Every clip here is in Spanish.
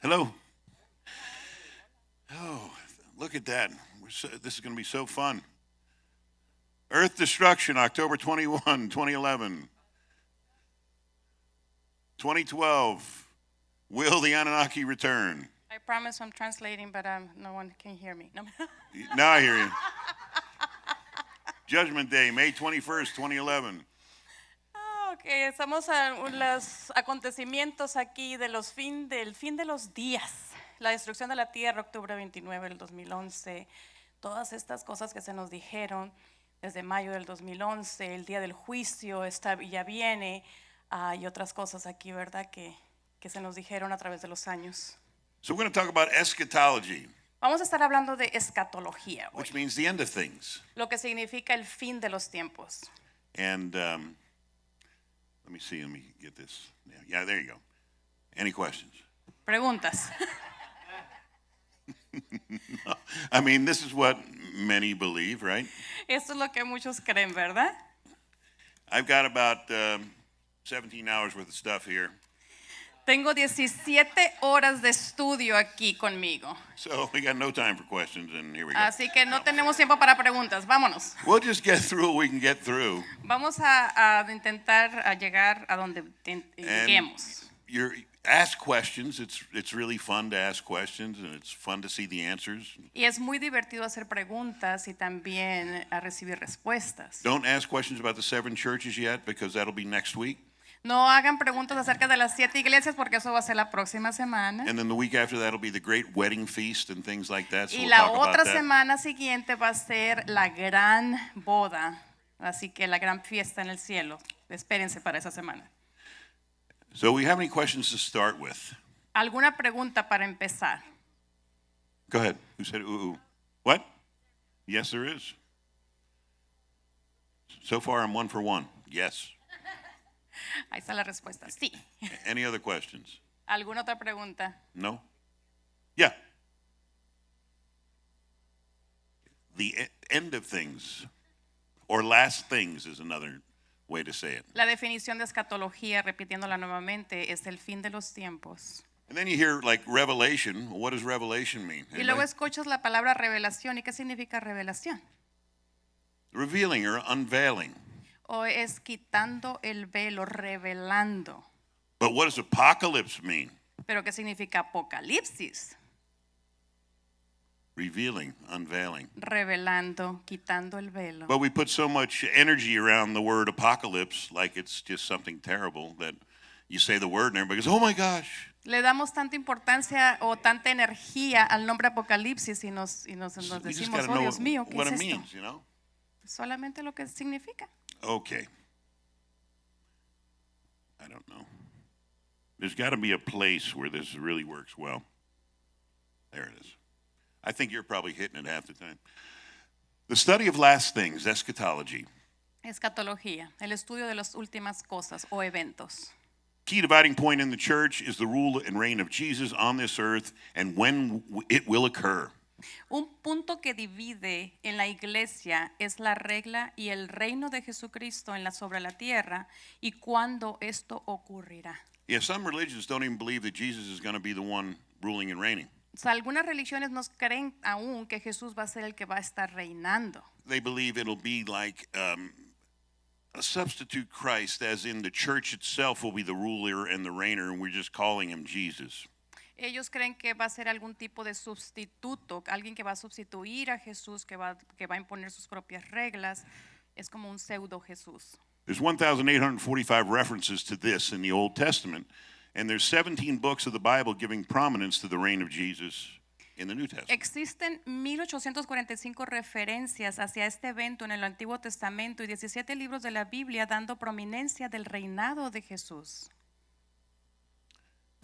Hello. Oh, look at that. This is going to be so fun. Earth destruction, October 21, 2011. 2012. Will the Anunnaki return? I promise I'm translating, but no one can hear me. No. Now I hear you. Judgment Day, May 21st, 2011. Ok, estamos a los acontecimientos aquí del fin de los días. La destrucción de la tierra, octubre 29 del 2011. Todas estas cosas que se nos dijeron desde mayo del 2011, el día del juicio ya viene, y otras cosas aquí, ¿verdad? Que se nos dijeron a través de los años. So we're going to talk about eschatology. Vamos a estar hablando de escatología hoy, which means the end of things. lo que significa el fin de los tiempos. And let me get this. Yeah, there you go. Any questions? Preguntas. I mean, this is what many believe, right? Esto es lo que muchos creen, ¿verdad? I've got about 17 hours worth of stuff here. Tengo 17 horas de estudio aquí conmigo. So we got no time for questions, and here we go. Así que no tenemos tiempo para preguntas. Vámonos. We'll just get through what we can get through. Vamos a intentar llegar a donde lleguemos. Ask questions. It's really fun to ask questions, and it's fun to see the answers. Y es muy divertido hacer preguntas y también a recibir respuestas. Don't ask questions about the 7 churches yet, because that'll be next week. No hagan preguntas acerca de las 7 iglesias porque eso va a ser la próxima semana. And then the week after that'll be the great wedding feast and things like that. So Y we'll la talk about otra that. semana siguiente va a ser la gran boda, así que la gran fiesta en el cielo. Espérense para esa semana. So we have any questions to start with? ¿Alguna pregunta para empezar? Go ahead. Who said ooh? What? Yes, there is. So far, I'm 1 for 1. Yes. Ahí está la respuesta. Sí. Any other questions? ¿Alguna otra pregunta? No? Yeah. The end of things, or last things, is another way to say it. La definición de escatología, repitiéndola nuevamente, es el fin de los tiempos. And then you hear like revelation. What does revelation mean? Y luego escuchas la palabra revelación. ¿Y qué significa revelación? Revealing or unveiling. O es quitando el velo, revelando. But what does apocalypse mean? ¿Pero qué significa apocalipsis? Revealing, unveiling. Revelando, quitando el velo. But we put so much energy around the word apocalypse, like it's just something terrible, that you say the word and everybody goes, oh my gosh. Le damos tanta importancia o tanta energía al nombre apocalipsis y nos We just decimos, got to oh know Dios mío, ¿qué what es it esto? means, you know? Solamente lo que significa. Okay. I don't know. There's got to be a place where this really works well. There it is. I think you're probably hitting it half the time. The study of last things, eschatology. Escatología, el estudio de las últimas cosas o eventos. Key dividing point in the church is the rule and reign of Jesus on this earth and when it will occur. Un punto que divide en la iglesia es la regla y el reino de Jesucristo sobre la tierra y cuándo esto ocurrirá. Yeah, some religions don't even believe that Jesus is going to be the one ruling and reigning. O sea, algunas religiones no creen aún que Jesús va a ser el que va a estar reinando. They believe it'll be like a substitute Christ, as in the church itself will be the ruler and the reigner, and we're just calling him Jesus. Ellos creen que va a ser algún tipo de sustituto, alguien que va a sustituir a Jesús, que va a imponer sus propias reglas. Es como un pseudo Jesús. There's 1,845 references to this in the Old Testament, and there's 17 books of the Bible giving prominence to the reign of Jesus in the New Testament. Existen 1845 referencias hacia este evento en el Antiguo Testamento y 17 libros de la Biblia dando prominencia del reinado de Jesús.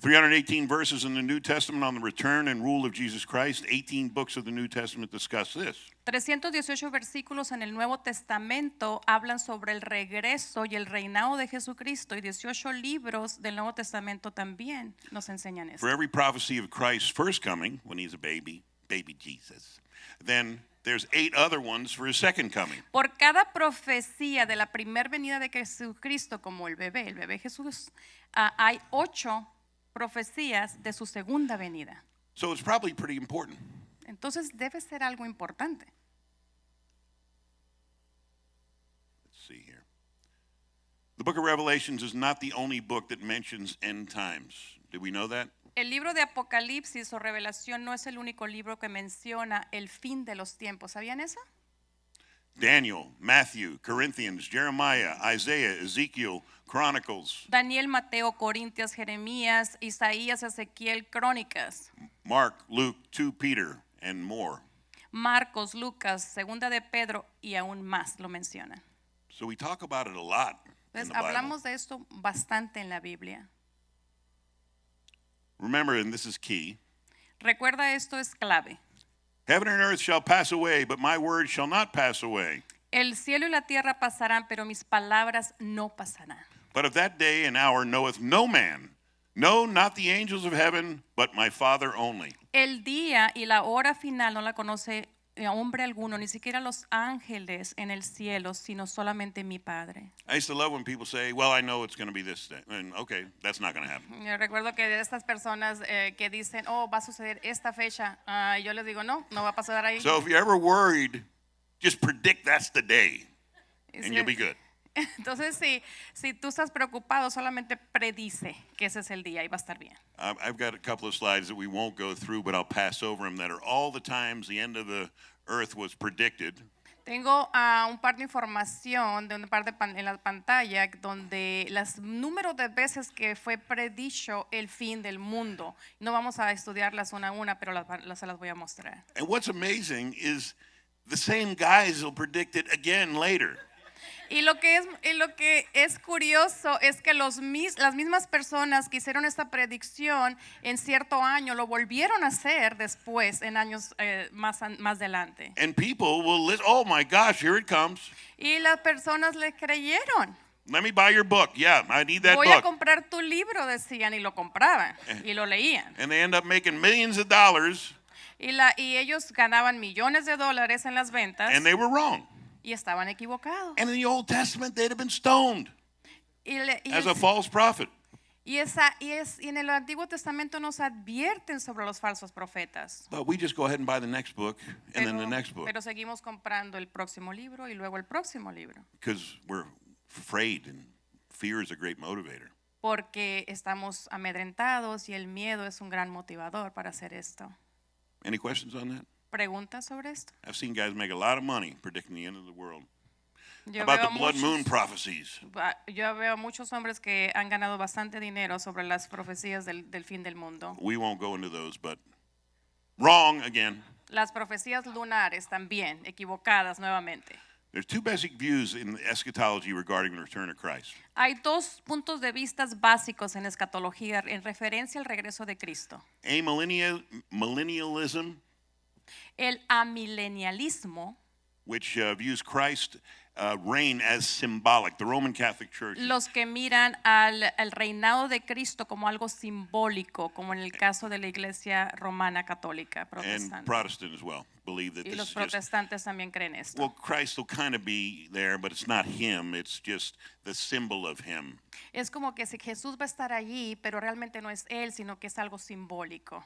318 verses in the New Testament on the return and rule of Jesus Christ. 18 books of the New Testament discuss this. 318 versículos en el Nuevo Testamento hablan sobre el regreso y el reinado de Jesucristo y 18 libros del Nuevo Testamento también nos enseñan eso. For every prophecy of Christ's first coming, when he's a baby Jesus, then there's 8 other ones for his second coming. Por cada profecía de la primer venida de Jesucristo como el bebé Jesús, hay 8 profecías de su segunda venida. So it's probably pretty important. Entonces debe ser algo importante. Let's see here. The book of Revelations is not the only book that mentions end times. Did we know that? El libro de Apocalipsis o Revelación no es el único libro que menciona el fin de los tiempos. ¿Sabían eso? Daniel, Matthew, Corinthians, Jeremiah, Isaiah, Ezekiel, Chronicles, Daniel, Mateo, Corintios, Jeremías, Isaías, Ezequiel, Crónicas, Mark, Luke, 2 Peter, and more. Marcos, Lucas, Segunda de Pedro y aún más lo mencionan. So we talk about it a lot in Entonces the Bible. hablamos de esto bastante en la Biblia. Remember, and this is key, Recuerda, esto es clave. heaven and earth shall pass away, but my word shall not pass away. El cielo y la tierra pasarán, pero mis palabras no pasarán. But of that day and hour knoweth no man, no, not the angels of heaven, but my Father only. El día y la hora final no la conoce hombre alguno, ni siquiera los ángeles en el cielo, sino solamente mi Padre. I used to love when people say, well, I know it's going to be this day. And okay, that's not going to happen. Yo recuerdo que de estas personas que dicen, oh, va a suceder esta fecha, yo les digo, no, no va a pasar ahí. So if you're ever worried, just predict that's the day, Y and si- you'll be good. Entonces, si tú estás preocupado, solamente predice que ese es el día y va a estar bien. I've got a couple of slides that we won't go through, but I'll pass over them that are all the times the end of the earth was predicted. Tengo un par de información de un par de en la pantalla donde los números de veces que fue predicho el fin del mundo. No vamos a estudiarlas una a una, pero se las voy a mostrar. And what's amazing is the same guys will predict it again later. Y lo que es curioso es que las mismas personas que hicieron esta predicción en cierto año lo volvieron a hacer después, en años más adelante. And people will listen, oh my gosh, here it comes. Y las personas le creyeron. Let me buy your book. Yeah, I need that Voy a book. comprar tu libro, decían, y lo compraban y lo leían. And they end up making millions of dollars, Y ellos ganaban millones de dólares en las ventas and they were wrong. y estaban equivocados. And in the Old Testament, they'd have been stoned Y as a false prophet. y en el Antiguo Testamento nos advierten sobre los falsos profetas. But we just go ahead and buy the next book, and then the next book, Pero seguimos comprando el próximo libro y luego el próximo libro. because we're afraid, and fear is a great motivator. Porque estamos amedrentados y el miedo es un gran motivador para hacer esto. Any questions on that? ¿Preguntas sobre esto? I've seen guys make a lot of money predicting the end of the world. Yo About veo the blood moon muchos- prophecies. Yo veo muchos hombres que han ganado bastante dinero sobre las profecías del fin del mundo. We won't go into those, but wrong again. Las profecías lunares también, equivocadas nuevamente. There's two basic views in eschatology regarding the return of Christ. Hay dos puntos de vista básicos en escatología en referencia al regreso de Cristo. Millennialism, El amilenialismo, which views Christ's reign as symbolic. The Roman Catholic Church los que miran al reinado de Cristo como algo simbólico, como en el caso de la Iglesia Romana Católica and protestante. Protestant as well believe that Y this los is just, protestantes también creen esto. well, Christ will kind of be there, but it's not him. It's just the symbol of him. Es como que si Jesús va a estar allí, pero realmente no es él, sino que es algo simbólico.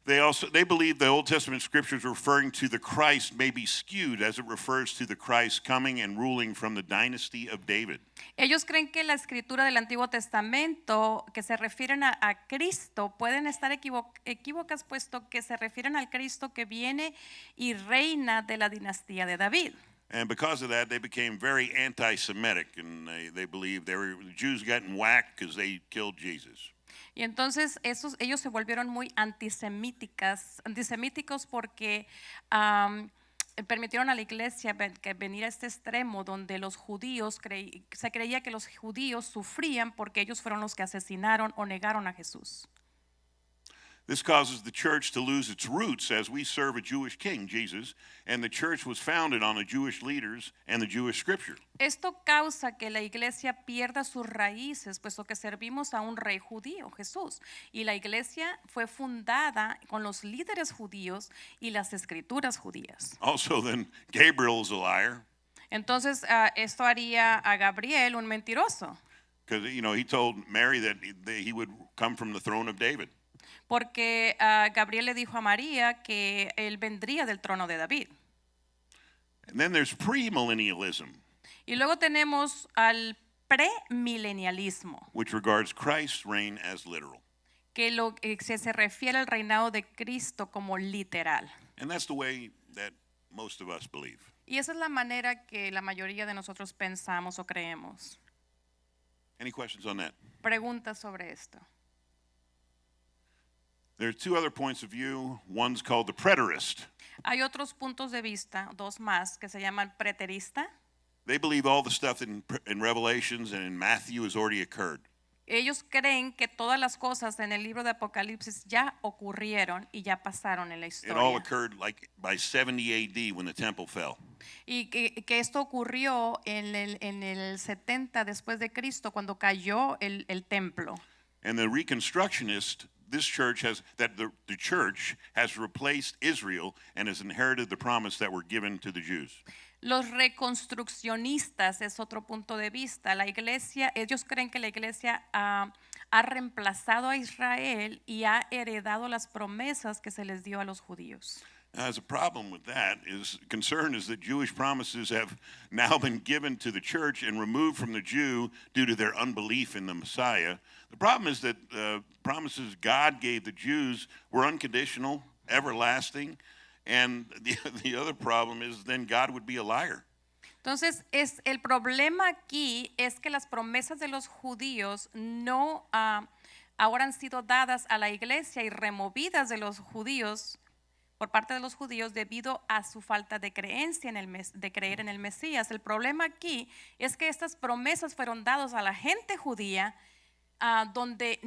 They believe the Old Testament scriptures referring to the Christ may be skewed as it refers to the Christ coming and ruling from the dynasty of David. Ellos creen que la escritura del Antiguo Testamento que se refieren a Cristo pueden estar equívocas, puesto que se refieren al Cristo que viene y reina de la dinastía de David. And because of that, they became very anti-Semitic, and they believed the Jews getting whacked because they killed Jesus. Y entonces ellos se volvieron muy antisemíticos porque permitieron a la iglesia venir a este extremo donde los judíos se creía que los judíos sufrían porque ellos fueron los que asesinaron o negaron a Jesús. This causes the church to lose its roots as we serve a Jewish king, Jesus, and the church was founded on the Jewish leaders and the Jewish scripture. Esto causa que la iglesia pierda sus raíces, puesto que servimos a un rey judío, Jesús. Y la iglesia fue fundada con los líderes judíos y las escrituras judías. Also, then Gabriel is a liar. Entonces, esto haría a Gabriel un mentiroso. Because, he told Mary that he would come from the throne of David. Porque Gabriel le dijo a María que él vendría del trono de David. And then there's premillennialism, Y luego tenemos al premilenialismo, which regards Christ's reign as literal. que se refiere al reinado de Cristo como literal. And that's the way that most of us believe. Y esa es la manera que la mayoría de nosotros pensamos o creemos. Any questions on that? Preguntas sobre esto. There are two other points of view. One's called the preterist. Hay otros puntos de vista, dos más, que se llaman preterista. They believe all the stuff in Revelations and in Matthew has already occurred. Ellos creen que todas las cosas en el libro de Apocalipsis ya ocurrieron y ya pasaron en la It all historia. occurred like by 70 AD when the temple fell. Y que esto ocurrió en el 70 después de Cristo, cuando cayó el templo. And the Reconstructionists, this church the church has replaced Israel and has inherited the promise that were given to the Jews. Los reconstruccionistas es otro punto de vista. La iglesia, ellos creen que la iglesia ha reemplazado a Israel y ha heredado las promesas que se les dio a los judíos. Now, there's a problem with that. Concern is that Jewish promises have now been given to the church and removed from the Jew due to their unbelief in the Messiah. The problem is that promises God gave the Jews were unconditional, everlasting, and the other problem is then God would be a liar. Entonces, el problema aquí es que las promesas de los judíos no ahora han sido dadas a la iglesia y removidas de los judíos por parte de los judíos debido a su falta de creencia de creer en el Mesías. El problema aquí es que estas promesas fueron dadas a la gente judía donde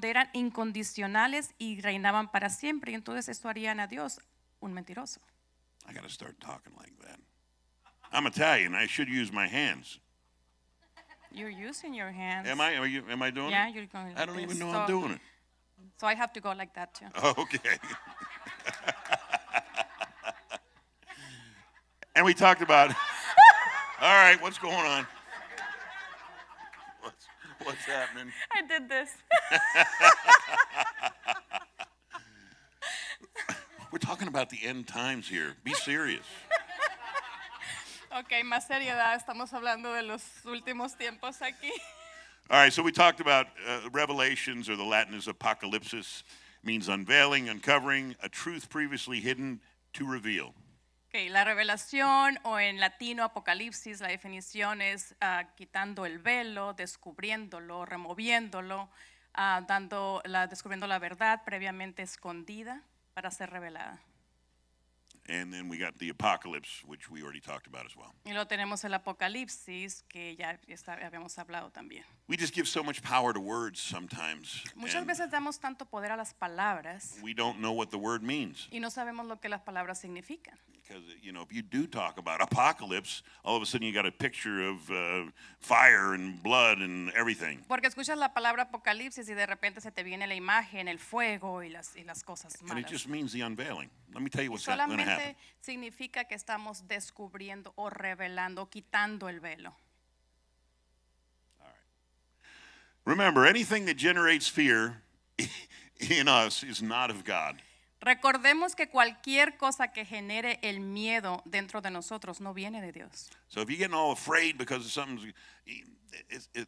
eran incondicionales y reinaban para siempre, y entonces esto harían a Dios un mentiroso. I got to start talking like that. I'm Italian. I should use my hands. You're using your hands. Am I? Am I doing Yeah, it? you're going I like don't this. even know I'm doing it. So I have to go like that too. Okay. And we talked about, all right, what's going on? What's happening? I did this. We're talking about the end times here. Be serious. Okay, más seriedad. Estamos hablando de los últimos tiempos aquí. All right, so we talked about Revelations, or the Latin is apocalypsis, means unveiling, uncovering, a truth previously hidden to reveal. Okay, la revelación, o en latino apocalipsis, la definición es quitando el velo, descubriéndolo, removiéndolo, descubriendo la verdad previamente escondida para ser revelada. And then we got the apocalypse, which we already talked about as well. Y luego tenemos el apocalipsis, que ya habíamos hablado también. We just give so much power to words sometimes. Muchas and veces damos tanto poder a las palabras we don't know what the word means. y no sabemos lo que las palabras significan. Because, if you do talk about apocalypse, all of a sudden you got a picture of fire and blood and everything. Porque escuchas la palabra apocalipsis y de repente se te viene la imagen, el fuego y las cosas And it malas. just means the unveiling. Let me tell you Y what's going to happen. solamente significa que estamos descubriendo o revelando, quitando el velo. Remember, anything that generates fear in us is not of God. Recordemos que cualquier cosa que genere el miedo dentro de nosotros no viene de Dios. So if you're getting all afraid because of something,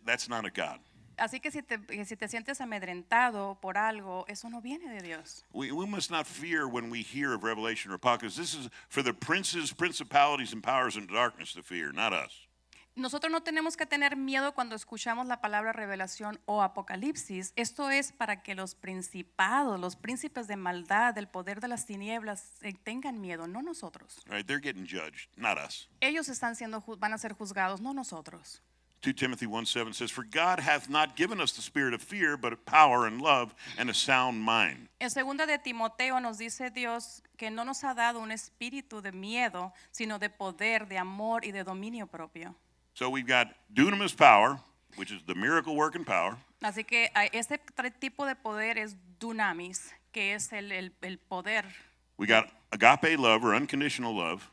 that's not of God. Así que si te sientes amedrentado por algo, eso no viene de Dios. We must not fear when we hear of Revelation or Apocalypse. This is for the princes, principalities, and powers in darkness to fear, not us. Nosotros no tenemos que tener miedo cuando escuchamos la palabra revelación o apocalipsis. Esto es para que los principados, los príncipes de maldad, del poder de las tinieblas tengan miedo, no nosotros. Right? They're getting judged, not us. Ellos van a ser juzgados, no nosotros. 2 Timothy 1:7 says, "For God hath not given us the spirit of fear, but of power and love and a sound mind." En 2 de Timoteo nos dice Dios que no nos ha dado un espíritu de miedo, sino de poder, de amor y de dominio propio. So we've got dunamis power, which is the miracle working power. Así que este tipo de poder es dunamis, que es el poder. We got agape love, or unconditional love.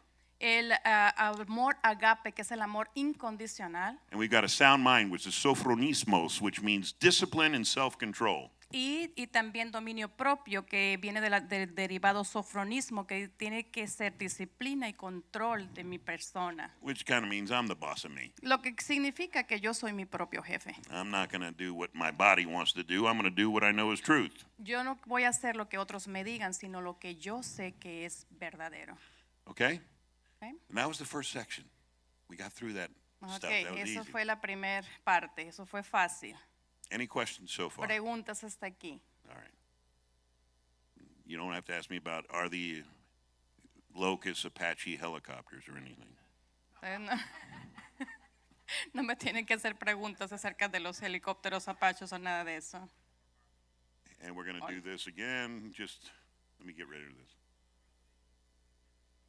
el amor agape, que es el amor incondicional, And we've got a sound mind, which is sophronismos, which means discipline and self-control. y también dominio propio, que viene del derivado sofronismo, que tiene que ser disciplina y control de mi persona. Which kind of means I'm the boss of me. Lo que significa que yo soy mi propio jefe. I'm not going to do what my body wants to do. I'm going to do what I know is truth. Yo no voy a hacer lo que otros me digan, sino lo que yo sé que es verdadero. Okay? Okay, And that was the first section. We got through that stuff. okay, That was eso easy. fue la primera parte, eso fue fácil. Any questions so far? Preguntas hasta aquí. All right. You don't have to ask me about are the Locust Apache helicopters or anything. Ustedes no, no me tienen que hacer preguntas acerca de los helicópteros Apaches o nada de eso. And we're going to do this again. Just let me get rid of this.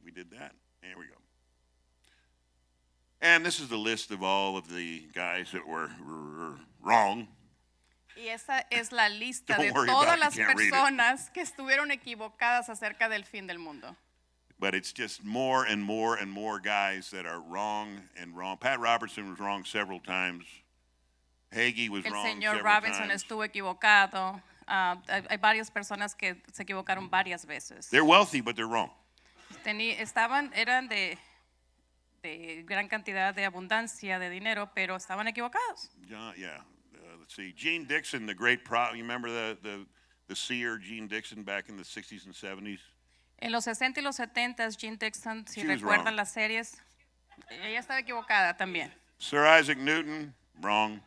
We did that. There we go. And this is the list of all of the guys that were wrong. Y esa es la lista Don't de worry about todas it, las you can't read it. personas que estuvieron equivocadas acerca del fin del mundo. But it's just more and more and more guys that are wrong and wrong. Pat Robertson was wrong several times. Hagee was El wrong señor several Robinson times. estuvo equivocado. Hay varias personas que se equivocaron varias veces. They're wealthy, but they're wrong. Eran de gran cantidad de abundancia de dinero, pero estaban equivocados. Yeah. Let's see. Gene Dixon, the great you remember the seer Gene Dixon back in the 60s and 70s? En los 60 y los 70, Gene Dixon, si She was recuerdan wrong. las series, ella estaba equivocada también. Sir Isaac Newton, wrong.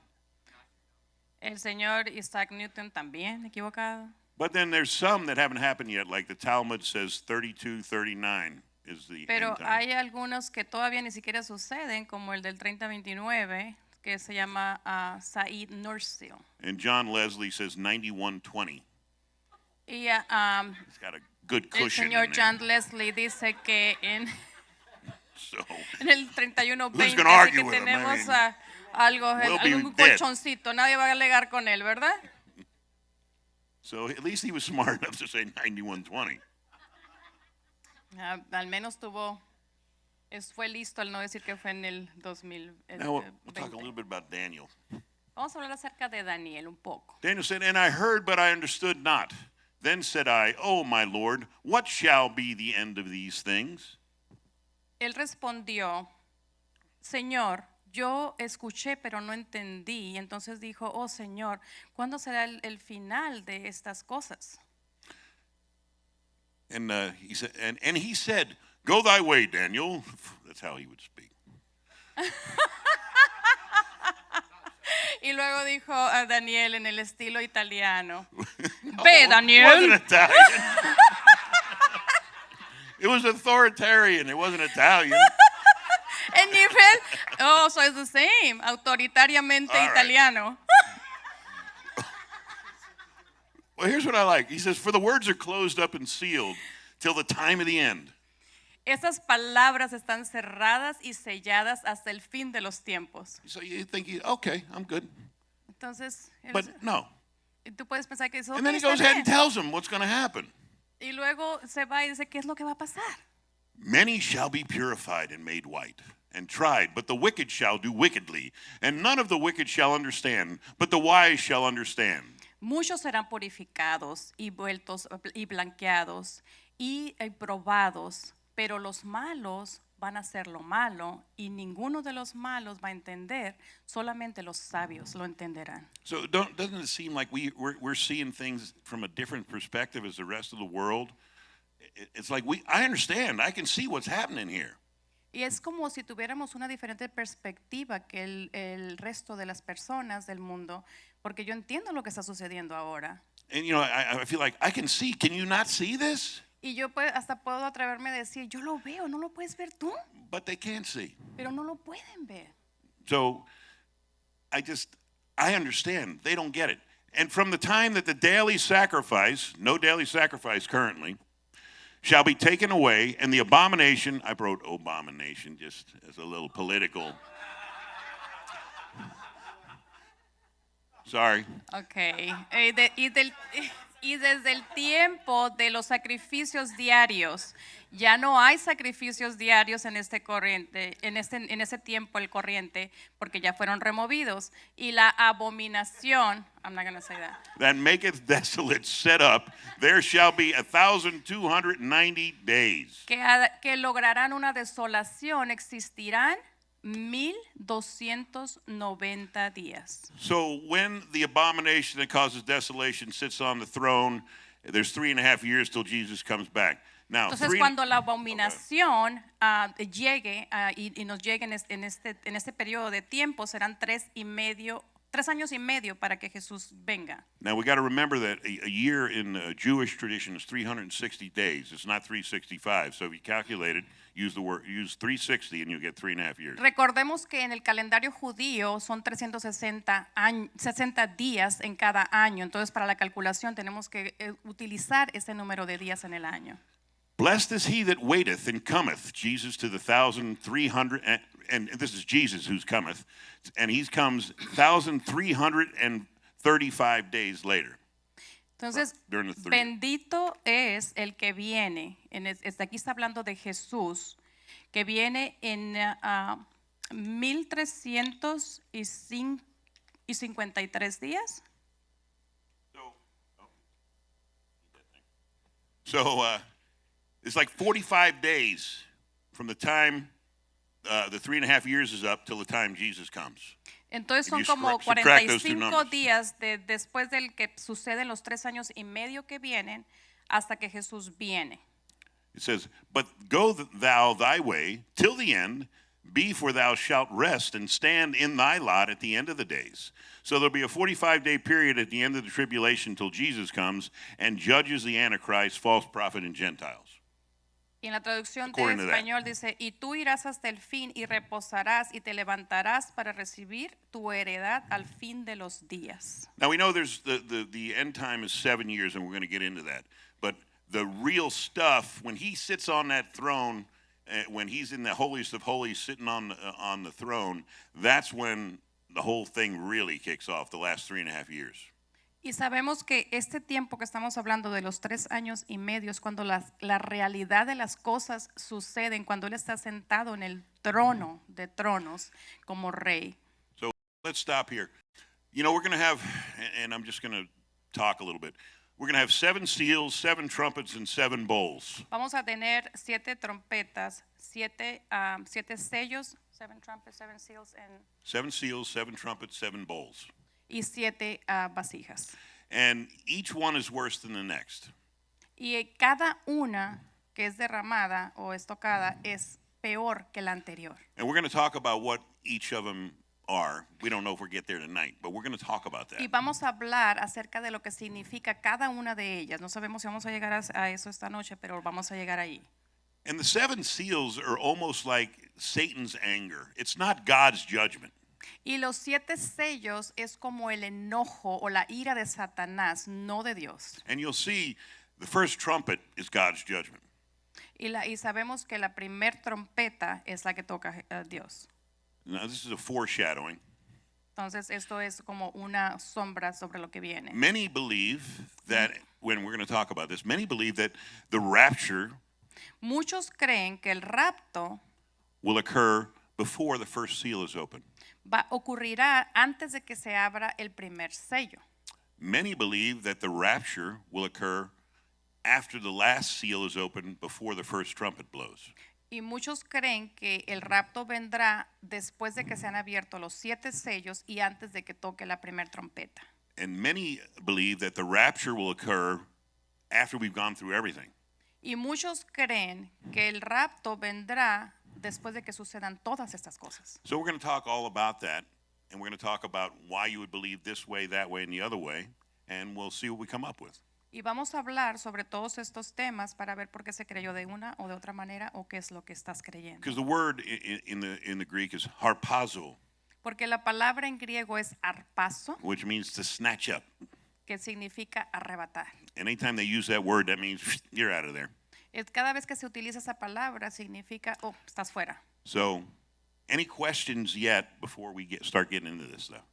El señor Isaac Newton también equivocado. But then there's some that haven't happened yet, like the Talmud says 32:39 is the Pero end time. hay algunos que todavía ni siquiera suceden, como el del 3029, que se llama Said Nursi. And John Leslie says 91:20. Y It's got a good el cushion señor in there. John Leslie dice que So en el 3120, Who's gonna así argue que with him? I tenemos mean, algo, we'll be un dead. colchoncito, nadie va a alegar con él, ¿verdad? So at least he was smart enough to say 91:20. Al menos fue listo al no decir que fue en el 2020. Now we'll talk a little bit about Daniel. Vamos a hablar acerca de Daniel un poco. Daniel said, "And I heard, but I understood not. Then said I, Oh, my Lord, what shall be the end of these things?" Él respondió, Señor, yo escuché pero no entendí. Y entonces dijo, oh Señor, ¿cuándo será el final de estas cosas? And he said, and he said, Go thy way, Daniel. That's how he would speak. Y luego dijo a Daniel en el estilo italiano, No, ve It wasn't Daniel. Italian. It was authoritarian. It wasn't Italian. El nivel, oh, so it's the same, autoritariamente All right. italiano. Well, here's what I like. He says, For the words are closed up and sealed till the time of the end. Esas palabras están cerradas y selladas hasta el fin de los tiempos. So you think, okay, I'm good. Entonces, But no. tú puedes pensar que eso And then he está goes ahead bien. and tells him what's going to happen. Y luego se va y dice, ¿qué es lo que va a pasar? Many shall be purified and made white and tried, but the wicked shall do wickedly. And none of the wicked shall understand, but the wise shall understand. Muchos serán purificados y vueltos y blanqueados y probados, pero los malos van a hacer lo malo y ninguno de los malos va a entender, solamente los sabios lo entenderán. So doesn't it seem like we're seeing things from a different perspective as the rest of the world? It's like I understand. I can see what's happening here. Y es como si tuviéramos una diferente perspectiva que el resto de las personas del mundo, porque yo entiendo lo que está sucediendo ahora. And I feel like I can see. Can you not see this? Y yo hasta puedo atreverme a decir, yo lo veo, ¿no lo puedes ver tú? But they can't see. Pero no lo pueden ver. So I understand. They don't get it. And from the time that the daily sacrifice, no daily sacrifice currently, shall be taken away, and the abomination, I wrote abomination just as a little political. Sorry. Okay. Y desde el tiempo de los sacrificios diarios, ya no hay sacrificios diarios en este corriente, en ese tiempo el corriente, porque ya fueron removidos. Y la abominación, I'm not going to say that. that maketh desolate set up, there shall be 1,290 days. Que lograrán una desolación, existirán 1290 días. So when the abomination that causes desolation sits on the throne, there's 3.5 years till Jesus comes back. Now, Entonces, cuando la abominación llegue y nos llegue en este periodo de tiempo, serán 3 años y medio para que Jesús venga. Now we got to remember that a year in Jewish tradition is 360 days. It's not 365. So if you calculate it, use 360 and you'll get 3.5 years. Recordemos que en el calendario judío son 360 60 días en cada año. Entonces, para la calculación tenemos que utilizar ese número de días en el año. Blessed is he that waiteth and cometh, Jesus to the 1,300, and this is Jesus who's cometh, and he comes 1,335 days later. Entonces, During the 3 years. bendito es el que viene, aquí está hablando de Jesús, que viene en 1353 días. So it's like 45 days from the time the 3.5 years is up till the time Jesus comes. Entonces son you como subtract those two 45 numbers. días después del que suceden los 3 años y medio que vienen hasta que Jesús viene. It says, but go thou thy way till the end, be for thou shalt rest and stand in thy lot at the end of the days. So there'll be a 45-day period at the end of the tribulation till Jesus comes and judges the Antichrist, false prophet, and Gentiles. Y en la traducción According de to that. español dice, y tú irás hasta el fin y reposarás y te levantarás para recibir tu heredad al fin de los días. Now we know there's the end time is 7 years, and we're going to get into that. But the real stuff, when he sits on that throne, when he's in the holiest of holies sitting on the throne, that's when the whole thing really kicks off, the last 3.5 years. Y sabemos que este tiempo que estamos hablando de los 3 años y medio es cuando la realidad de las cosas suceden, cuando Él está sentado en el trono de tronos como rey. So let's stop here. You know, we're going to have, and I'm just going to talk a little bit. We're going to have 7 seals, 7 trumpets, and 7 bowls. Vamos a tener 7 trompetas, 7 sellos, 7 trumpets, 7 seals, 7 seals, 7 trumpets, 7 bowls. y 7 vasijas. And each one is worse than the next. Y cada una que es derramada o es tocada es peor que la anterior. And we're going to talk about what each of them are. We don't know if we'll get there tonight, but we're going to talk about that. Y vamos a hablar acerca de lo que significa cada una de ellas. No sabemos si vamos a llegar a eso esta noche, pero vamos a llegar ahí. And the 7 seals are almost like Satan's anger. It's not God's judgment. Y los 7 sellos es como el enojo o la ira de Satanás, no de Dios. And you'll see the first trumpet is God's judgment. Y sabemos que la primer trompeta es la que toca Dios. Now, this is a foreshadowing. Entonces esto es como una sombra sobre lo que viene. Many believe that, when we're going to talk about this, many believe that the rapture Muchos creen que el rapto will occur before the first seal is open. ocurrirá antes de que se abra el primer sello. Many believe that the rapture will occur after the last seal is opened, before the first trumpet blows. Y muchos creen que el rapto vendrá después de que se han abierto los 7 sellos y antes de que toque la primera trompeta. And many believe that the rapture will occur after we've gone through everything. Y muchos creen que el rapto vendrá después de que sucedan todas estas cosas. So we're going to talk all about that, and we're going to talk about why you would believe this way, that way, and the other way, and we'll see what we come up with. Y vamos a hablar sobre todos estos temas para ver por qué se creyó de una o de otra manera o qué es lo que estás creyendo. Because the word in the Greek is harpazo, Porque la palabra en griego es arpazo, which means to snatch up. que significa arrebatar. And anytime they use that word, that means you're out of there. Cada vez que se utiliza esa palabra significa, oh, estás fuera. So, any questions yet before we start getting into this stuff?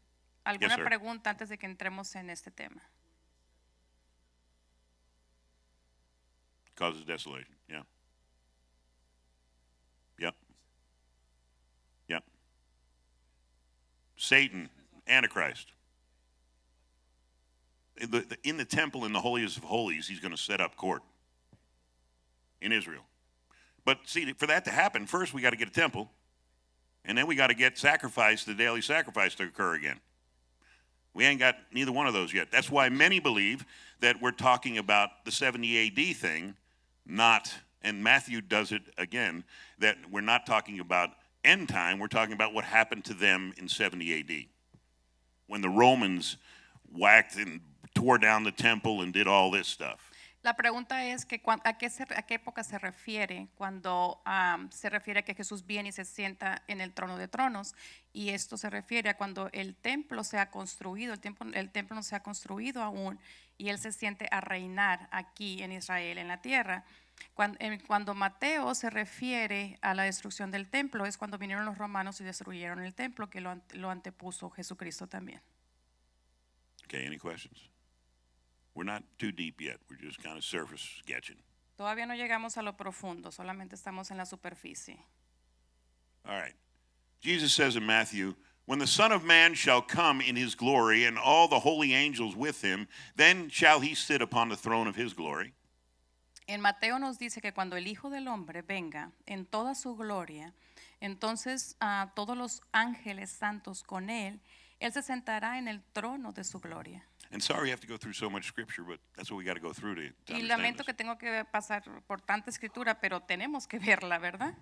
¿Alguna sir. pregunta antes de que entremos en este tema? causes desolation. Yeah. Yep. Yep. Satan, Antichrist. In the temple, in the holiest of holies, he's going to set up court in Israel. But see, for that to happen, first we got to get a temple, and then we got to get sacrifice, the daily sacrifice, to occur again. We ain't got neither one of those yet. That's why many believe that we're talking about the 70 AD thing, not, and Matthew does it again, that we're not talking about end time, we're talking about what happened to them in 70 AD. When the Romans whacked and tore down the temple and did all this stuff. La pregunta es que a qué época se refiere cuando se refiere a que Jesús viene y se sienta en el trono de tronos, y esto se refiere a cuando el templo se ha construido, el templo no se ha construido aún y él se siente a reinar aquí en Israel, en la tierra. Cuando Mateo se refiere a la destrucción del templo es cuando vinieron los romanos y destruyeron el templo, que lo antepuso Jesucristo también. Okay, any questions? We're not too deep yet. We're just kind of surface sketching. Todavía no llegamos a lo profundo, solamente estamos en la superficie. All right. Jesus says in Matthew, when the Son of Man shall come in his glory and all the holy angels with him, then shall he sit upon the throne of his glory. En Mateo nos dice que cuando el Hijo del Hombre venga en toda su gloria, entonces todos los ángeles santos con él se sentará en el trono de su gloria. And sorry you have to go through so much scripture, but that's what we got to go through to Y understand lamento this. que tengo que pasar por tanta escritura, pero tenemos que verla, ¿verdad?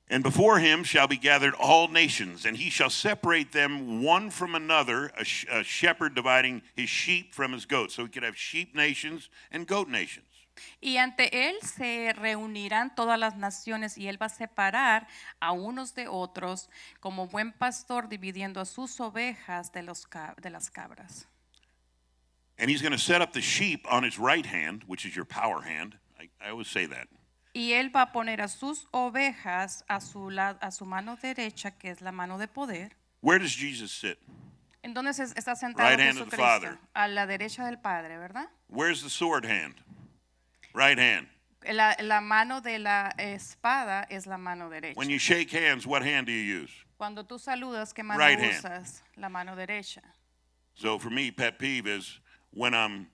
And before him shall be gathered all nations, and he shall separate them one from another, a shepherd dividing his sheep from his goats. So we could have sheep nations and goat nations. Y ante él se reunirán todas las naciones y él va a separar a unos de otros como buen pastor dividiendo a sus ovejas de las cabras. And he's going to set up the sheep on his right hand, which is your power hand. I always say that. Y él va a poner a sus ovejas a su mano derecha, que es la mano de poder. Where does Jesus sit? ¿En dónde está sentado Right hand of the Jesucristo? Father. A la derecha del Padre, ¿verdad? Where's the sword hand? Right hand. La mano de la espada es la mano derecha. When you shake hands, what hand do you use? Cuando tú saludas, ¿qué mano Right hand. usas? La mano derecha. So for me, pet peeve is when I'm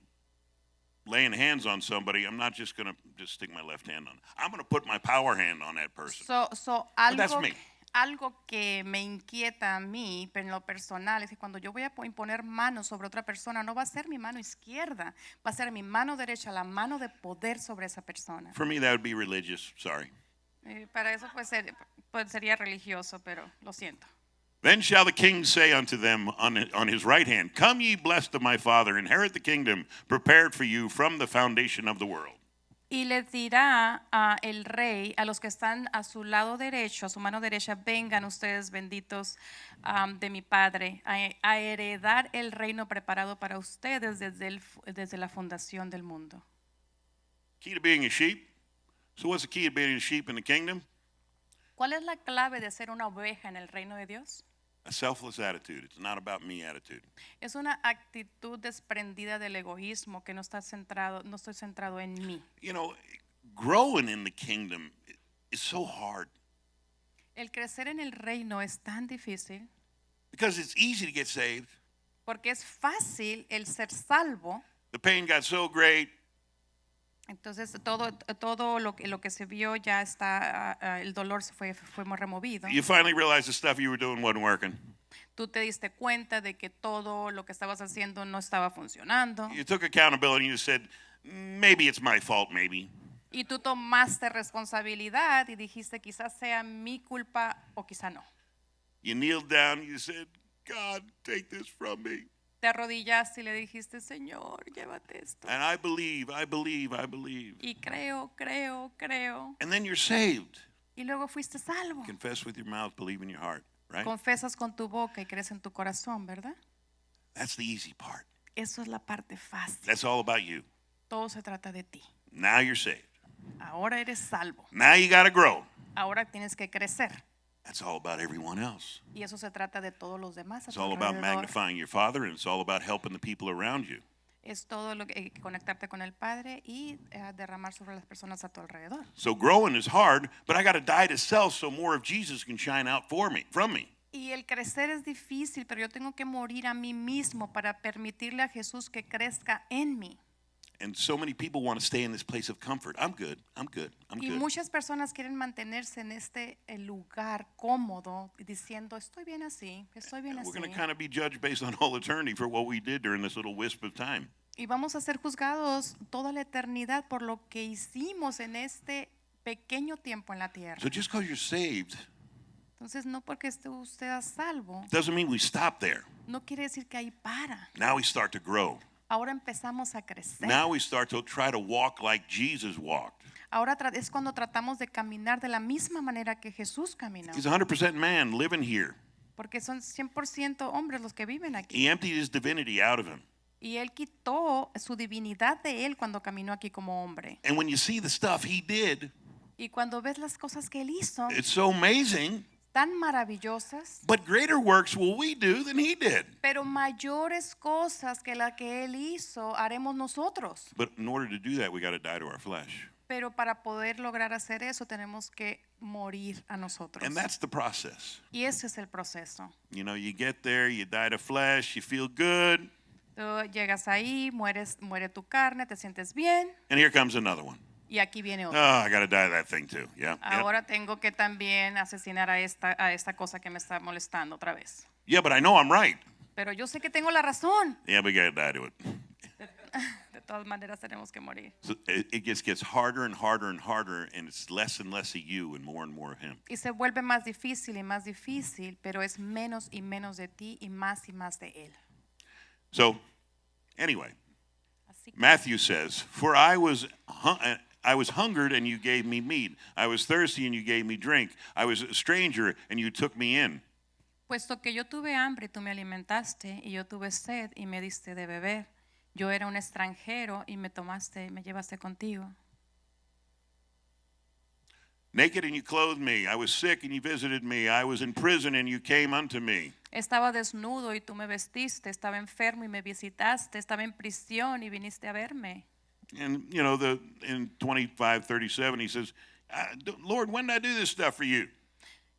laying hands on somebody, I'm not just going to just stick my left hand on. I'm going to put my power hand on that person. So that's me. algo que me inquieta a mí, pero en lo personal, es que cuando yo voy a imponer manos sobre otra persona, no va a ser mi mano izquierda, va a ser mi mano derecha, la mano de poder sobre esa persona. For me, that would be religious. Sorry. Para eso pues sería religioso, pero lo siento. Then shall the king say unto them on his right hand, Come ye blessed of my father, inherit the kingdom prepared for you from the foundation of the world. Y les dirá el rey a los que están a su lado derecho, a su mano derecha, vengan ustedes benditos de mi Padre, a heredar el reino preparado para ustedes desde la fundación del mundo. Key to being a sheep. So what's the key to being a sheep in the kingdom? ¿Cuál es la clave de ser una oveja en el reino de Dios? A selfless attitude. It's not about me attitude. Es una actitud desprendida del egoísmo que no estoy centrado en mí. You know, growing in the kingdom is so hard El crecer en el reino es tan difícil because it's easy to get saved. porque es fácil el ser salvo. The pain got so great. Entonces todo lo que se vio ya está, el dolor fue removido. You finally realized the stuff you were doing wasn't working. Tú te diste cuenta de que todo lo que estabas haciendo no estaba funcionando. You took accountability and you said, maybe it's my fault, maybe. Y tú tomaste responsabilidad y dijiste quizás sea mi culpa o quizá no. You kneeled down and you said, God, take this from me. Te arrodillaste y le dijiste, Señor, llévate esto. And I believe. Y creo. And then you're saved. Y luego fuiste salvo. Confess with your mouth, believe in your heart, right? Confesas con tu boca y crees en tu corazón, ¿verdad? That's the easy part. Eso es la parte fácil. That's all about you. Todo se trata de ti. Now you're saved. Ahora eres salvo. Now you got to grow. Ahora tienes que crecer. That's all about everyone else. Y eso se trata de todos los demás. It's all about magnifying your Father, and it's all about helping the people around you. Es todo lo que conectarte con el Padre y derramar sobre las personas a tu alrededor. So growing is hard, but I got to die to self so more of Jesus can shine out from me. Y el crecer es difícil, pero yo tengo que morir a mí mismo para permitirle a Jesús que crezca en mí. And so many people want to stay in this place of comfort. I'm good. Y muchas personas quieren mantenerse en este lugar cómodo, diciendo, estoy bien así, estoy bien We're así. going to kind of be judged based on all eternity for what we did during this little wisp of time. Y vamos a ser juzgados toda la eternidad por lo que hicimos en este pequeño tiempo en la tierra. So just because you're saved Entonces, no porque esté usted a salvo, doesn't mean we stop there. no quiere decir que ahí para. Now we start to grow. Ahora empezamos a crecer. Now we start to try to walk like Jesus walked. Ahora es cuando tratamos de caminar de la misma manera que Jesús caminó. He's 100% man living here. Porque son 100% hombres los que viven aquí. He emptied his divinity out of him. Y él quitó su divinidad de él cuando caminó aquí como hombre. And when you see the stuff he did, Y cuando ves las cosas que él hizo, it's so amazing. tan maravillosas, But greater works will we do than he did. pero mayores cosas que la que él hizo haremos nosotros. But in order to do that, we got to die to our flesh. Pero para poder lograr hacer eso tenemos que morir a nosotros. And that's the process. Y ese es el proceso. You know, you get there, you die to flesh, you feel good, Tú llegas ahí, muere tu carne, te sientes bien, and here comes another one. y aquí viene Oh, otro. I got to die to that thing too. Yeah. Yeah. Ahora tengo que también asesinar a esta cosa que me está molestando otra vez. Yeah, but I know I'm right. Pero yo sé que tengo la razón. Yeah, we got to die to it. De todas maneras tenemos que morir. So it just gets harder and harder and harder, and it's less and less of you and more of him. Y se vuelve más difícil y más difícil, pero es menos y menos de ti y más de él. So, anyway, Así que, Matthew says, "For I was hungered and you gave me meat. I was thirsty and you gave me drink. I was a stranger and you took me in." puesto que yo tuve hambre y tú me alimentaste, y yo tuve sed y me diste de beber. Yo era un extranjero y me tomaste y me llevaste contigo. Naked and you clothed me. I was sick and you visited me. I was in prison and you came unto me. Estaba desnudo y tú me vestiste, estaba enfermo y me visitaste, estaba en prisión y viniste a verme. And you know, in 25:37 he says, "Lord, when did I do this stuff for you?"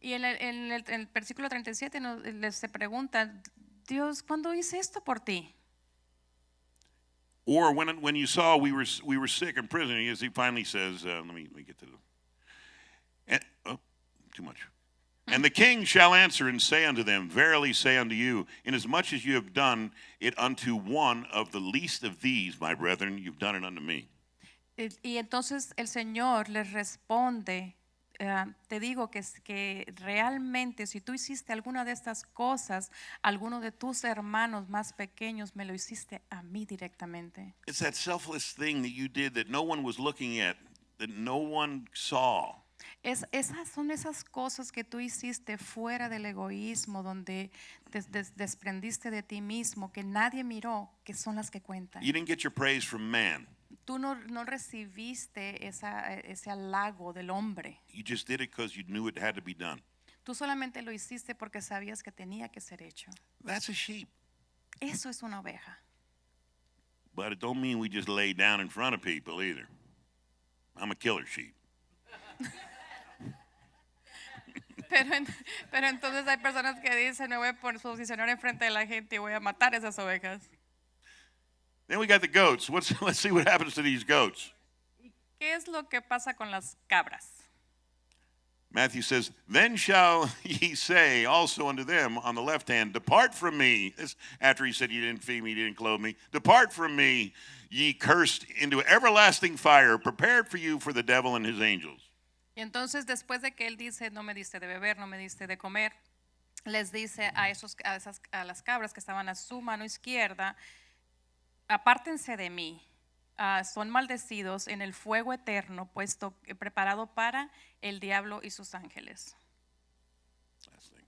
Y en el versículo 37 se pregunta, Dios, ¿cuándo hice esto por ti? Or when you saw we were sick in prison, he finally says, let me get to the. And, too much. And the king shall answer and say unto them, Verily say unto you, inasmuch as you have done it unto one of the least of these, my brethren, you've done it unto me. Y entonces el Señor les responde, te digo que realmente si tú hiciste alguna de estas cosas, alguno de tus hermanos más pequeños me lo hiciste a mí directamente. It's that selfless thing that you did that no one was looking at, that no one saw. Esas son esas cosas que tú hiciste fuera del egoísmo, donde desprendiste de ti mismo, que nadie miró, que son las que cuentan. You didn't get your praise from man. Tú no recibiste ese halago del hombre. You just did it because you knew it had to be done. Tú solamente lo hiciste porque sabías que tenía que ser hecho. That's a sheep. Eso es una oveja. But it don't mean we just lay down in front of people either. I'm a killer sheep. Pero entonces hay personas que dicen, me voy a posicionar enfrente de la gente y voy a matar esas ovejas. Then we got the goats. Let's see what happens to these goats. ¿Qué es lo que pasa con las cabras? Matthew says, Then shall ye say also unto them on the left hand, Depart from me. This after he said, You didn't feed me, you didn't clothe me. Depart from me, ye cursed, into everlasting fire, prepared for you for the devil and his angels. Y entonces después de que él dice, no me diste de beber, no me diste de comer, les dice a las cabras que estaban a su mano izquierda, apártense de mí, son maldecidos en el fuego eterno preparado para el diablo y sus ángeles. Last thing.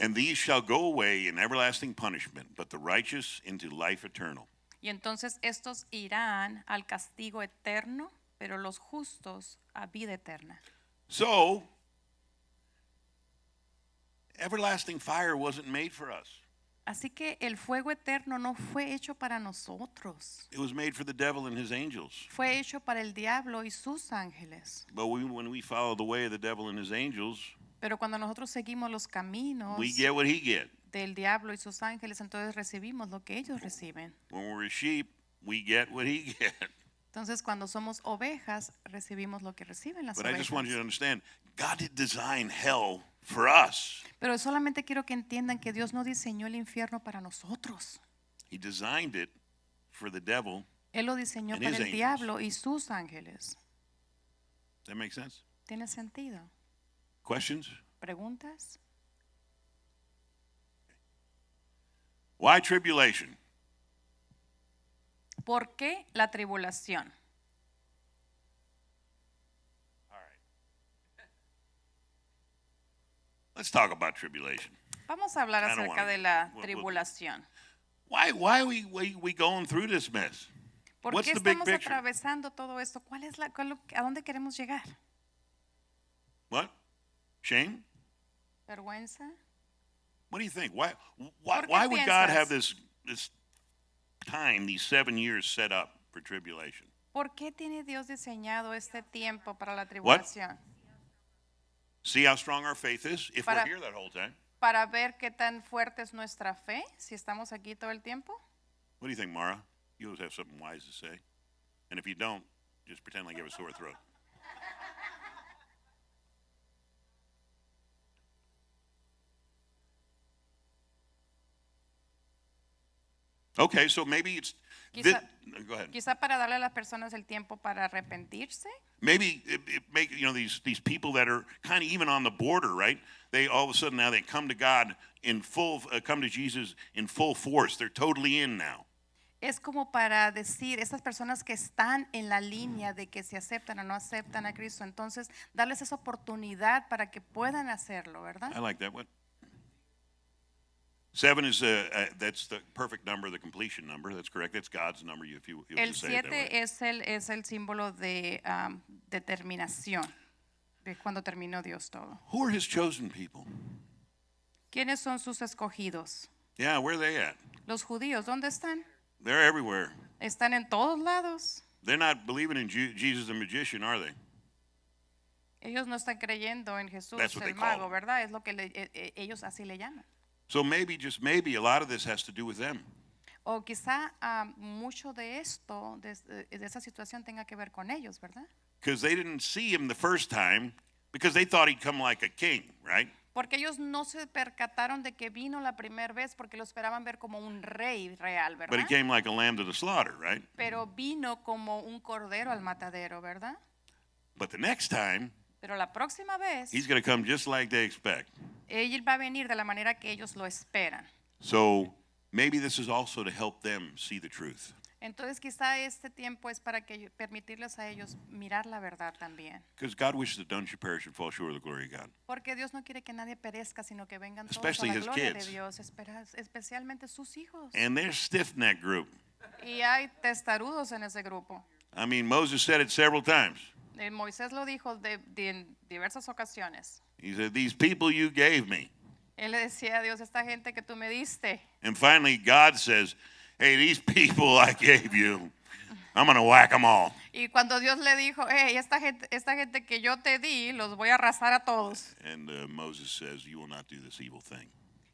And these shall go away in everlasting punishment, but the righteous into life eternal. Y entonces estos irán al castigo eterno, pero los justos a vida eterna. So, everlasting fire wasn't made for us. Así que el fuego eterno no fue hecho para nosotros. It was made for the devil and his angels. Fue hecho para el diablo y sus ángeles. But when we follow the way of the devil and his angels, Pero cuando nosotros seguimos los caminos we get what he get. del diablo y sus ángeles, entonces recibimos lo que ellos reciben. When we're a sheep, we get what he get. Entonces cuando somos ovejas, recibimos lo que reciben las But I just want you to ovejas. understand, God did design hell for us. Pero solamente quiero que entiendan que Dios no diseñó el infierno para nosotros. He designed it for the devil. Él lo diseñó And para his el angels. diablo y sus ángeles. Does that make sense? ¿Tiene sentido? Questions? ¿Preguntas? Why tribulation? ¿Por qué la tribulación? Let's talk about tribulation. Vamos a hablar I don't acerca wanna- de la we'll- tribulación. Why are we going through this mess? ¿Por What's qué the big estamos picture? atravesando todo esto? ¿A dónde queremos llegar? What? Shame? ¿Vergüenza? What do you think? Why ¿Por qué why would God piensas? have this time, these 7 years set up for tribulation? ¿Por qué tiene Dios diseñado este tiempo para la tribulación? See how strong our faith is if Para- we're here that whole time. ¿Para ver qué tan fuerte es nuestra fe si estamos aquí todo el tiempo? What do you think, Mara? You always have something wise to say. And if you don't, just pretend like you have a sore throat. Okay, so maybe it's Quizá- go ahead. Quizá para darle a las personas el tiempo para arrepentirse. Maybe it make these people that are kind of even on the border, right? They all of a sudden now they come to God in full, come to Jesus in full force. They're totally in now. Es como para decir, estas personas que están en la línea de que se aceptan o no aceptan a Cristo, entonces darles esa oportunidad para que puedan hacerlo, ¿verdad? I like that one. 7 is that's the perfect number, the completion number. That's correct. That's God's number. If you El have to say it that way. 7 es el símbolo de determinación, de cuando terminó Dios todo. Who are His chosen people? ¿Quiénes son sus escogidos? Yeah, where are they at? Los judíos, ¿dónde están? They're everywhere. Están en todos lados. They're not believing in Jesus the magician, are they? Ellos no están creyendo en Jesús That's what they el call mago, him. ¿verdad? Es lo que ellos así le llaman. So maybe, just maybe, a lot of this has to do with them. O quizá mucho de esto, de esa situación tenga que ver con ellos, ¿verdad? Because they didn't see him the first time because they thought he'd come like a king, right? Porque ellos no se percataron de que vino la primera vez porque lo esperaban ver como un rey real, But he ¿verdad? came like a lamb to the slaughter, right? Pero vino como un cordero al matadero, ¿verdad? But the next time, Pero la próxima vez, he's going to come just like they expect. él va a venir de la manera que ellos lo esperan. So maybe this is also to help them see the truth. Entonces quizá este tiempo es para que permitirles a ellos mirar la verdad también. Because God wishes that none should perish and fall short of the glory of God. Porque Dios no quiere que nadie perezca, sino que vengan todos a Especially la his gloria de kids. Dios, especialmente sus hijos. And they're stiff-necked group. Y hay testarudos en ese grupo. I mean, Moses said it several times. Moisés lo dijo en diversas ocasiones. He said, these people you gave me. Él le decía a Dios, esta gente que tú me diste. And finally, God says, hey, these people I gave you, I'm going to whack them all. Y cuando Dios le dijo, hey, esta gente que yo te di, los voy a arrasar a todos. And Moses says, you will not do this evil thing.